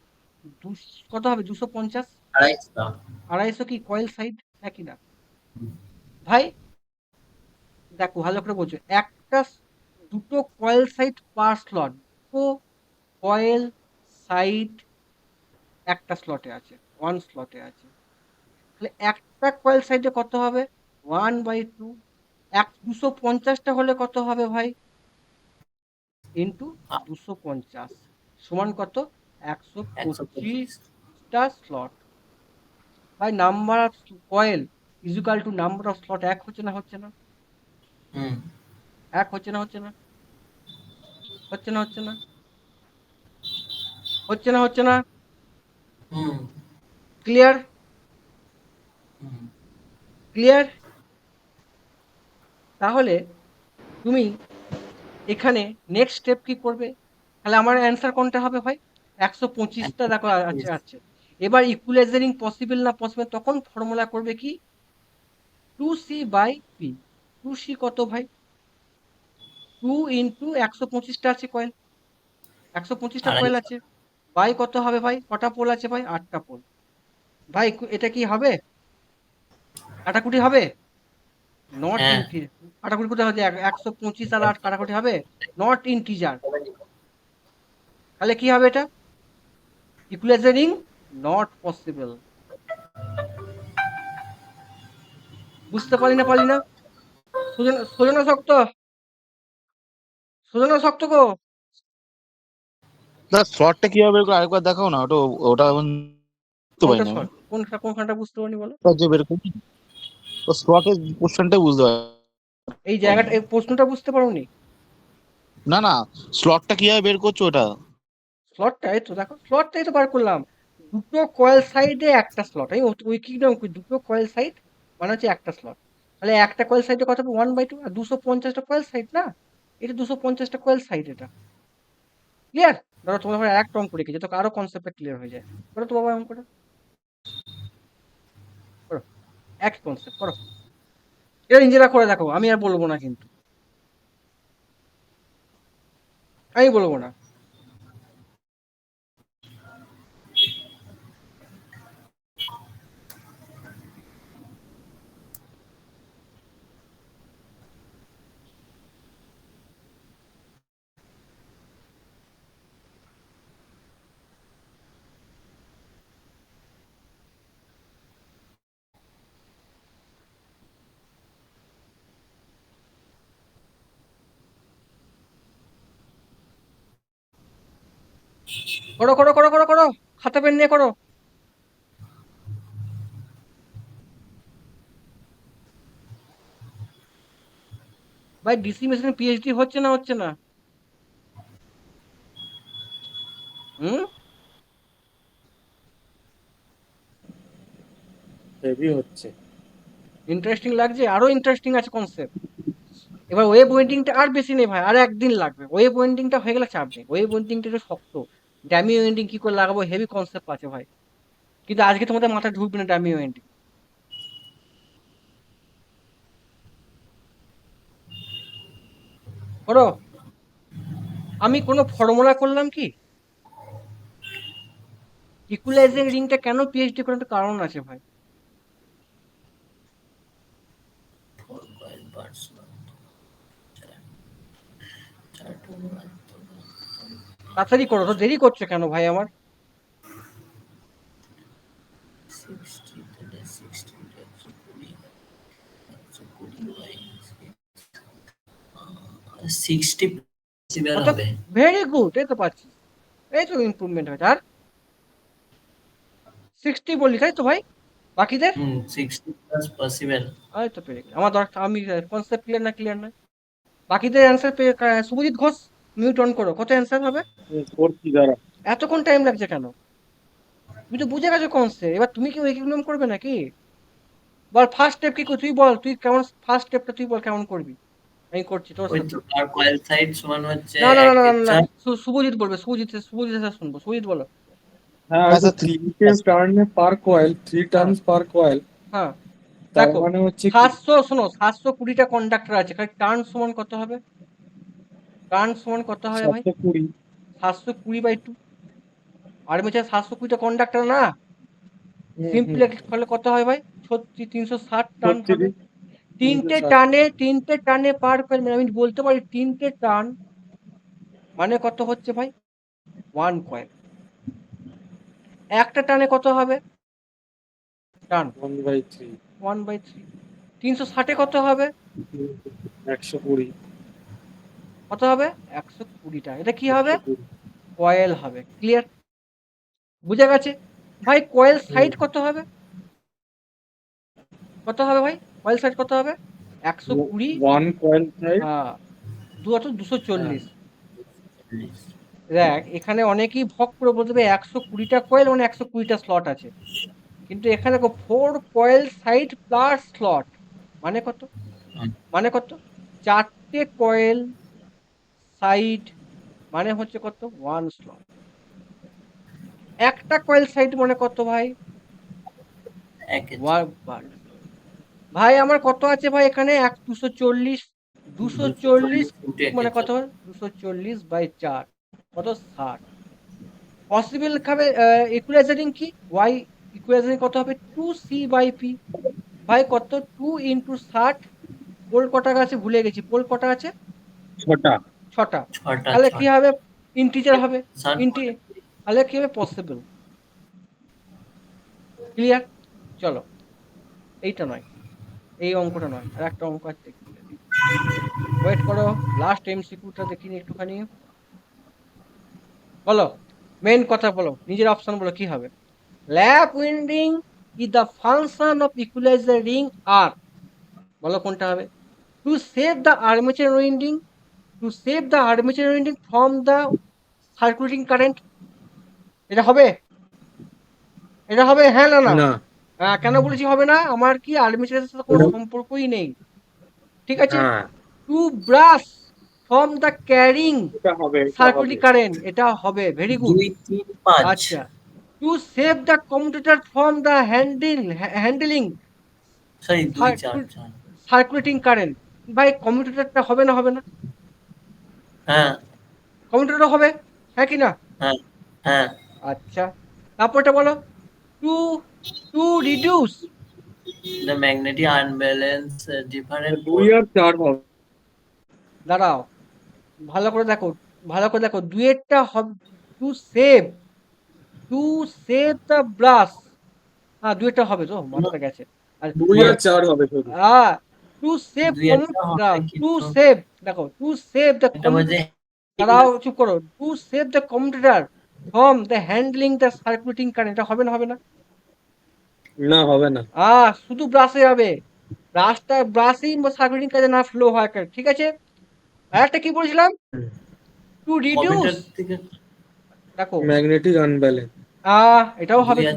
কত হবে? 250। 250। 250 কি কয়েল সাইড? একই না ভাই, দেখো ভালো করে বোঝো, একটা দুটো কয়েল সাইড পার স্লট, তো কয়েল সাইড একটা স্লটে আছে, ওয়ান স্লটে আছে, তাহলে একটা কয়েল সাইডে কত হবে? 1/2। 250টা হলে কত হবে ভাই? ইন্টু 250 সমান কত? 125। 125টা স্লট। ভাই number of coil equal to number of slot, এক হচ্ছে না? হচ্ছে না? হুম এক হচ্ছে না? হচ্ছে না? হচ্ছে না? হচ্ছে না? হচ্ছে না? হচ্ছে না? হুম ক্লিয়ার? হুম। ক্লিয়ার? তাহলে তুমি এখানে নেক্সট স্টেপ কি করবে? তাহলে আমার অ্যান্সার কোনটা হবে ভাই? 125টা দেখো আছে 125। আছে। এবার ইকুয়ালাইজারিং পসিবল না পসিবল, তখন ফর্মুলা করবে কি? 2c/p। 2c কত ভাই? 2 ইন্টু 125টা আছে কয়েল, 125টা কয়েল 250। আছে, বাই কত হবে ভাই? কটা পোল আছে ভাই? 8টা পোল। ভাই এটা কি হবে? কাটাকুটি হবে? নট হ্যাঁ। ইন্টি, কাটাকুটি কোথায় হচ্ছে? 125 আর 8 কাটাকুটি হবে? Not integer. তাহলে কি হবে এটা? ইকুয়ালাইজারিং নট পসিবল। বুঝতে পারি না পারি না? সোজা সোজা না শক্ত? সোজা না শক্ত গো? দাদা শর্টটা কিভাবে বের করে আরেকবার দেখাও না, ওটা ওটা এখন বুঝতে কোনটা পারিনি আমি। শর্ট? কোনখানটা বুঝতে পারিনি বলো? ওটা যে বের করছি তো শর্টের পোর্শনটাই বুঝতে এই পারিনি। জায়গাটা, এই প্রশ্নটা বুঝতে পারোনি? না না, স্লটটা কিভাবে বের করছো ওটা? স্লটটা এই তো দেখো, স্লটটাই তো বার করলাম। দুটো কয়েল সাইডে একটা স্লট, এই ওই কি নাম, দুটো কয়েল সাইড মানে হচ্ছে একটা স্লট। তাহলে একটা কয়েল সাইডে কত হবে? 1/2। আর 250টা কয়েল সাইড না, এটা 250টা কয়েল সাইড, এটা ক্লিয়ার? ধরো তোমার ভাই এক অঙ্ক রেখেছে, তো আরো কনসেপ্টটা ক্লিয়ার হয়ে যায়। করো তো বাবা অঙ্কটা, করো, এক কনসেপ্ট করো। এটা নিজেরা করে দেখো, আমি আর বলবো না কিন্তু, আমি বলবো না। করো করো করো করো করো, খাতা পেন নিয়ে করো। ভাই ডিসি মেশিনে পিএইচডি হচ্ছে না? হচ্ছে না? হুম? হেভি হচ্ছে। ইন্টারেস্টিং লাগছে? আরো ইন্টারেস্টিং আছে কনসেপ্ট। এবার ওয়েব ওয়েন্ডিংটা আর বেশি নেই ভাই, আর একদিন লাগবে। ওয়েব ওয়েন্ডিংটা হয়ে গেলে চাপ নেই, ওয়েব ওয়েন্ডিংটা একটু শক্ত। ড্যামি ওয়েন্ডিং কি করে লাগাবো, হেভি কনসেপ্ট আছে ভাই, কিন্তু আজকে তোমাদের মাথায় ঢুকবে না ড্যামি ওয়েন্ডিং। করো। আমি কোনো ফর্মুলা করলাম কি? ইকুয়ালাইজিং রিংটা কেন পিএইচডি করার একটা কারণ আছে ভাই। 4 কয়েল পার স্লট। 4টা। তাড়াতাড়ি করো তো, দেরি করছো কেন ভাই আমার? 60 তাহলে 16 টা 120। 60 পসিবল কত? হবে। ভেরি গুড, এই তো পাচ্ছিস, এই তো ইমপ্রুভমেন্ট হয়েছে। আর 60 বললি তাই তো ভাই, বাকিদের? 60 প্লাস পসিবল। এই তো পেরে গেলাম। আমার দরকার, আমি কনসেপ্ট ক্লিয়ার না ক্লিয়ার নয়। বাকিদের অ্যান্সার পেয়ে শুভজিৎ ঘোষ মিউট অন করো, কত অ্যান্সার হবে? করছি দাঁড়া। এতক্ষণ টাইম লাগছে কেন? তুমি তো বুঝে গেছো কনসেপ্ট, এবার তুমি কি এগুলো করবে নাকি? বল ফার্স্ট স্টেপ কি তুই বল, তুই কেমন ফার্স্ট স্টেপটা তুই বল কেমন করবি? আমি করছি তোর ওই সাথে। তো আর কয়েল সাইড সমান হচ্ছে না না না 1 না না এর না, 4। শুভজিৎ বলবে, শুভজিৎ শুনবো, শুভজিৎ বলো। হ্যাঁ, হ্যাঁ ওই তো স্যার 3 টার্নে পার কয়েল, 3 হ্যাঁ টার্নস পার কয়েল, হ্যাঁ, তার দেখো মানে হচ্ছে কি 700, শোনো 720টা কন্ডাক্টর আছে, টার্ন সমান কত হবে? টার্ন সমান কত হবে ভাই? 720। 720/2। আর্মেচার 720টা কন্ডাক্টর না, হুম হুম। সিম্পলি ফলে কত হয় ভাই? 360 টার্ন হবে। 36, 360। তিনটে টানে পার কয়েল, মানে আমি বলতে পারি তিনটে টার্ন মানে কত হচ্ছে ভাই? 1 কয়েল। একটা টানে কত হবে টার্ন? 1/3। 1/3। 360-এ কত হবে? 120। কত হবে? 120টা। এটা কি হবে? 120। কয়েল হবে। ক্লিয়ার? বুঝে গেছে? ভাই কয়েল হুম। সাইড কত হবে? কত হবে ভাই? কয়েল সাইড কত হবে? 120। 1 কয়েল সাইড। হ্যাঁ, 240। হ্যাঁ, দেখ এখানে অনেকেই ভগ করে বলতে হবে 120টা কয়েল মানে 120টা স্লট আছে, কিন্তু এখানে দেখো 4 কয়েল সাইড প্লাস স্লট মানে কত? হুম, মানে কত? 4টে কয়েল সাইড মানে হচ্ছে কত? 1 স্লট। একটা কয়েল সাইড মানে কত ভাই? 1 এর 4। 1 ভাই আমার কত আছে ভাই এখানে? 240। 240 240 × 1 মানে এর কত 4। হয়? 240/4 কত? 60। পসিবল খাবে ইকুয়ালাইজারিং কি? ওয়াই ইকুয়ালাইজারিং কত হবে? 2c/p। ভাই কত? 2 ইন্টু 60। পোল কটা আছে ভুলে গেছি, পোল কটা আছে? 6টা। 6টা। 6টা তাহলে কি 6টা। হবে? ইন্টিজার হবে। 60 ইন্টি তাহলে কি হবে? পসিবল। ক্লিয়ার? চলো, এইটা নয়, এই অঙ্কটা নয়, আর একটা অঙ্ক আছে দেখি। ওয়েট করো, লাস্ট এমসিকিউটা দেখিনি একটুখানি। বলো, মেন কথা বলো, নিজের অপশন বলো কি হবে। Lap winding is the function of equaliser ring আর, বলো কোনটা হবে? To save the armature winding, to save the armature winding from the circulating current. এটা হবে? এটা হবে হ্যাঁ না না? না। কেন বলেছি হবে না? আমার কি আর্মেচারের সাথে কোনো ওটা সম্পর্কই নেই, ঠিক আছে? হ্যাঁ, two brush from the carrying এটা হবে, এটা হবে। সার্কুলেটিং কারেন্ট, এটা হবে। Very good. 2 3 5। আচ্ছা, two save the computer from the handling sorry 2 4 4। Circulating current. ভাই কমিউটেটরটা হবে না হবে না? হ্যাঁ কমিউটেটর হবে, হ্যাঁ কি না? হ্যাঁ হ্যাঁ। আচ্ছা, তারপরটা বলো। To to reduce, the magnetic unbalance different 2 আর 4 হবে। দাঁড়াও, ভালো করে দেখো, ভালো করে দেখো, দুয়েরটা হবে to save, two save the brush. হ্যাঁ দুয়েরটা হবে, তো মাথাটা গেছে। আর 2 বলো, আর 4 হবে শুধু। টু সেভ 2 একটা হবে টু কিন্তু সেভ, দেখো টু সেভ দ্য এটা বলছে দাঁড়াও চুপ করো, two save the computer from the handling the circulating current, এটা হবে না হবে না? না, হবে না। শুধু ব্রাশে হবে, ব্রাশই সার্কুলেটিং কারেন্ট না ফ্লো হয়, ঠিক আছে? আর একটা কি বলেছিলাম? টু রিডিউস, কমিটার থেকে দেখো ম্যাগনেটিক আনব্যালেন্স। এটাও 2 হবে, আর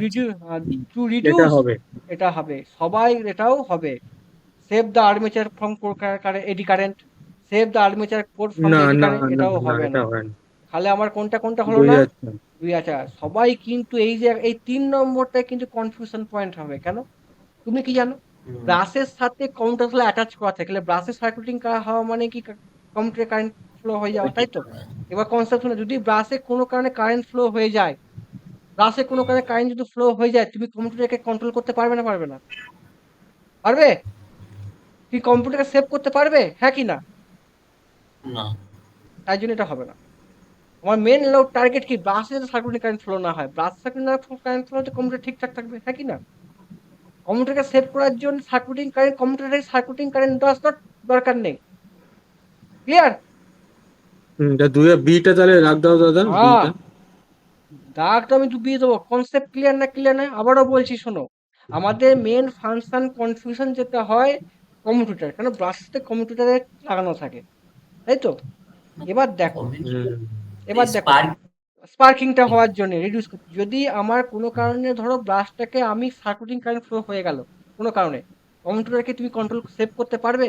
টু এটা রিডিউস, হবে। এটা হবে, সবাই এটাও হবে। Save the armature from eddy current, save the armature core from না এডি না কারেন্ট, না এটাও না, হবে এটা না। হয় না। তাহলে আমার কোনটা কোনটা হলো 2 না? আর 4। 2 আছে। সবাই কিন্তু এই যে এই 3 নম্বরটা কিন্তু কনফিউশন পয়েন্ট হবে, কেন? তুমি কি জানো? ব্রাশের সাথে কম্পিউটার অ্যাটাচ করা থাকলে ব্রাশের সার্কিটিং হওয়া মানে কি কম্পিউটার কারেন্ট ফ্লো হয়ে যাওয়া, তাই তো? এবার কনসেপ্ট হলো, যদি ব্রাশে কোনো কারণে কারেন্ট ফ্লো হয়ে যায়, ব্রাশে কোনো কারণে কারেন্ট যদি ফ্লো হয়ে যায়, তুমি কম্পিউটারকে কন্ট্রোল করতে পারবে না পারবে না? পারবে? তুমি কম্পিউটারকে সেভ করতে পারবে, হ্যাঁ কি না? না। তাই জন্য এটা হবে না। আমার মেন টার্গেট কি? ব্রাশে যাতে সার্কুলেটিং কারেন্ট ফ্লো না হয়, ব্রাশ সার্কুলেটিং কারেন্ট ফ্লো হতে কম্পিউটার ঠিকঠাক থাকবে, হ্যাঁ কি না? কম্পিউটারকে সেভ করার জন্য সার্কুলেটিং কারেন্ট, কম্পিউটারের সার্কুলেটিং কারেন্ট দরকার নেই। ক্লিয়ার? তা দুইয়ে বিটা তাহলে রাখ দাও দাদা, হ্যাঁ, বিটা। দাগটা আমি ডুবিয়ে দেবো। কনসেপ্ট ক্লিয়ার না, ক্লিয়ার নয়? আবারও বলছি শোনো, আমাদের মেন ফাংশন কনফিউশন যেটা হয় কম্পিউটার, কেন ব্রাশতে কম্পিউটারে লাগানো থাকে, তাই তো? এবার দেখো, হুম এবার দেখো, স্পার্ক স্পার্কিংটা হওয়ার জন্য রিডিউস করতে, যদি আমার কোনো কারণে ধরো ব্রাশটাকে আমি সার্কুলেটিং কারেন্ট ফ্লো হয়ে গেল কোনো কারণে, কম্পিউটারকে তুমি কন্ট্রোল সেভ করতে পারবে?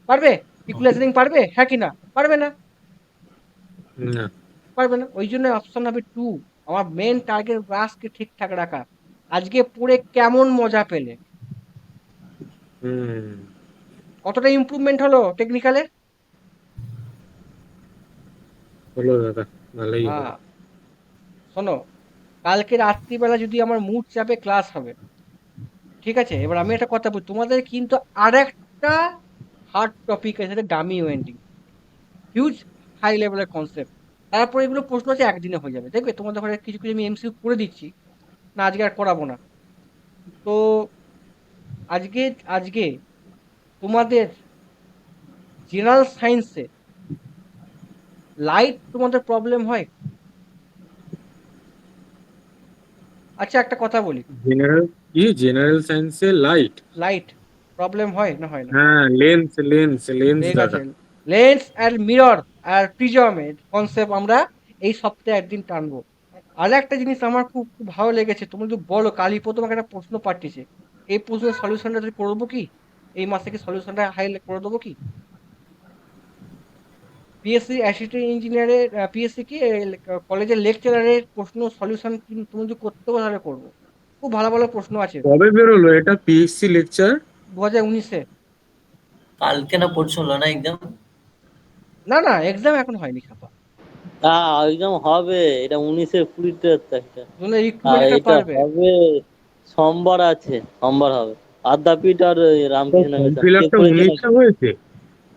পারবে? ইকুয়ালাইজিং পারবে? হ্যাঁ কি না? পারবে না, না। পারবে না। ওই জন্য অপশন হবে টু, আমার মেন টার্গেট ব্রাশকে ঠিকঠাক রাখা। আজকে পড়ে কেমন মজা পেলে? হুম কতটা ইমপ্রুভমেন্ট হলো টেকনিক্যালে? হলো দাদা, ভালোই হলো। হ্যাঁ, শোনো, কালকে রাত্রিবেলা যদি আমার মুড চাপে ক্লাস হবে, ঠিক আছে? এবার আমি একটা কথা বলি, তোমাদের কিন্তু আর একটা হার্ড টপিক আছে, সেটা ডামি ওয়েন্ডিং। হিউজ হাই লেভেলের কনসেপ্ট। তারপরে এগুলো প্রশ্ন আছে একদিনে হয়ে যাবে, দেখবে তোমাদের ঘরে কিছু কিছু আমি এমসিকিউ করে দিচ্ছি, না আজকে আর করাবো না। তো আজকে আজকে তোমাদের জেনারেল সায়েন্সে লাইট তোমাদের প্রবলেম হয়? আচ্ছা একটা কথা বলি, জেনারেল, কি জেনারেল সায়েন্সে লাইট? লাইট প্রবলেম হয় না হয় না? হ্যাঁ, লেন্স লেন্স লেন্স ঠিক দাদা। আছে, লেন্স আর মিরর আর প্রিজমের কনসেপ্ট আমরা এই সপ্তাহে একদিন টানবো। আর একটা জিনিস আমার খুব খুব ভালো লেগেছে, তুমি যদি বলো, কালীপদ তোমাকে একটা প্রশ্ন পাঠিয়েছে, এই প্রশ্নের সলিউশনটা তুই করে দেবো কি? এই মাসে কি সলিউশনটা হাই করে দেবো কি? পিএসসি অ্যাসিস্ট্যান্ট ইঞ্জিনিয়ারের, পিএসসি কি কলেজের লেকচারারের প্রশ্ন সলিউশন তুমি যদি করতে পারো তাহলে করবো। খুব ভালো ভালো প্রশ্ন আছে। কবে বেরোলো এটা পিএসসি লেকচার? 2019-এ। কালকে না পরশু হলো না এক্সাম? না না, এক্সাম এখন হয়নি খাপা, এক্সাম হবে, এটা 19-20 একটা। তোমরা আর রিক্রুটমেন্ট একটা এটা পারবে। হবে সোমবার আছে, সোমবার হবে। আদ্যাপীঠ আর ওই রামকৃষ্ণ ফর্ম মিশন ফিল কে আপটা করেছে 19-এ নাকি? হয়েছে?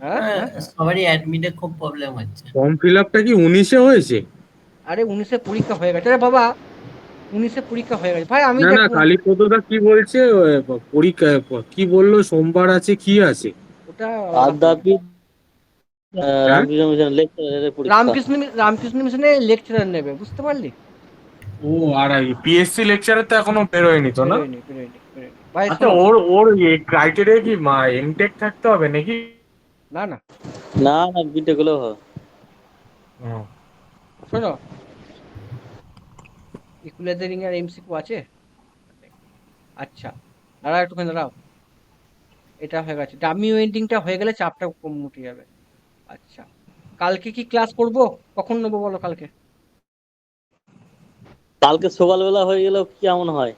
হ্যাঁ হ্যাঁ। সবারই অ্যাডমিটে খুব প্রবলেম হচ্ছে। ফর্ম ফিল আপটা কি 19-এ হয়েছে? আরে 19-এ পরীক্ষা হয়ে গেছে রে বাবা, 19-এ পরীক্ষা হয়ে গেছে ভাই। আমি না দেখ না, কালীপদদা কি বলছে, পরীক্ষা কি বললো, সোমবার আছে, কি আছে? ওটা আলাদা পরীক্ষা। আদ্যাপীঠ হ্যাঁ। রামকৃষ্ণ মিশন লেকচারের পরীক্ষা। রামকৃষ্ণ মিশনে লেকচারার নেবে, বুঝতে পারলি? ও, আর পিএসসি লেকচারে তো এখনো বেরোয়নি তো না? বেরোয়নি বেরোয়নি বেরোয়নি ভাই, আচ্ছা, শোনো। ওর ওর ক্রাইটেরিয়া কি এমটেক থাকতে হবে নাকি? না না, না না, বিটে গুলো হবে। হুম। শোনো, ইকুয়ালাইজিং আর এমসিকিউ আছে। আচ্ছা, দাঁড়াও একটুখানি দাঁড়াও। এটা হয়ে গেছে, ডামি ওয়েন্ডিংটা হয়ে গেলে চাপটা কম উঠে যাবে। আচ্ছা, কালকে কি ক্লাস করব? কখন নেবো বলো কালকে? কালকে সকালবেলা হয়ে গেলেও কেমন হয়?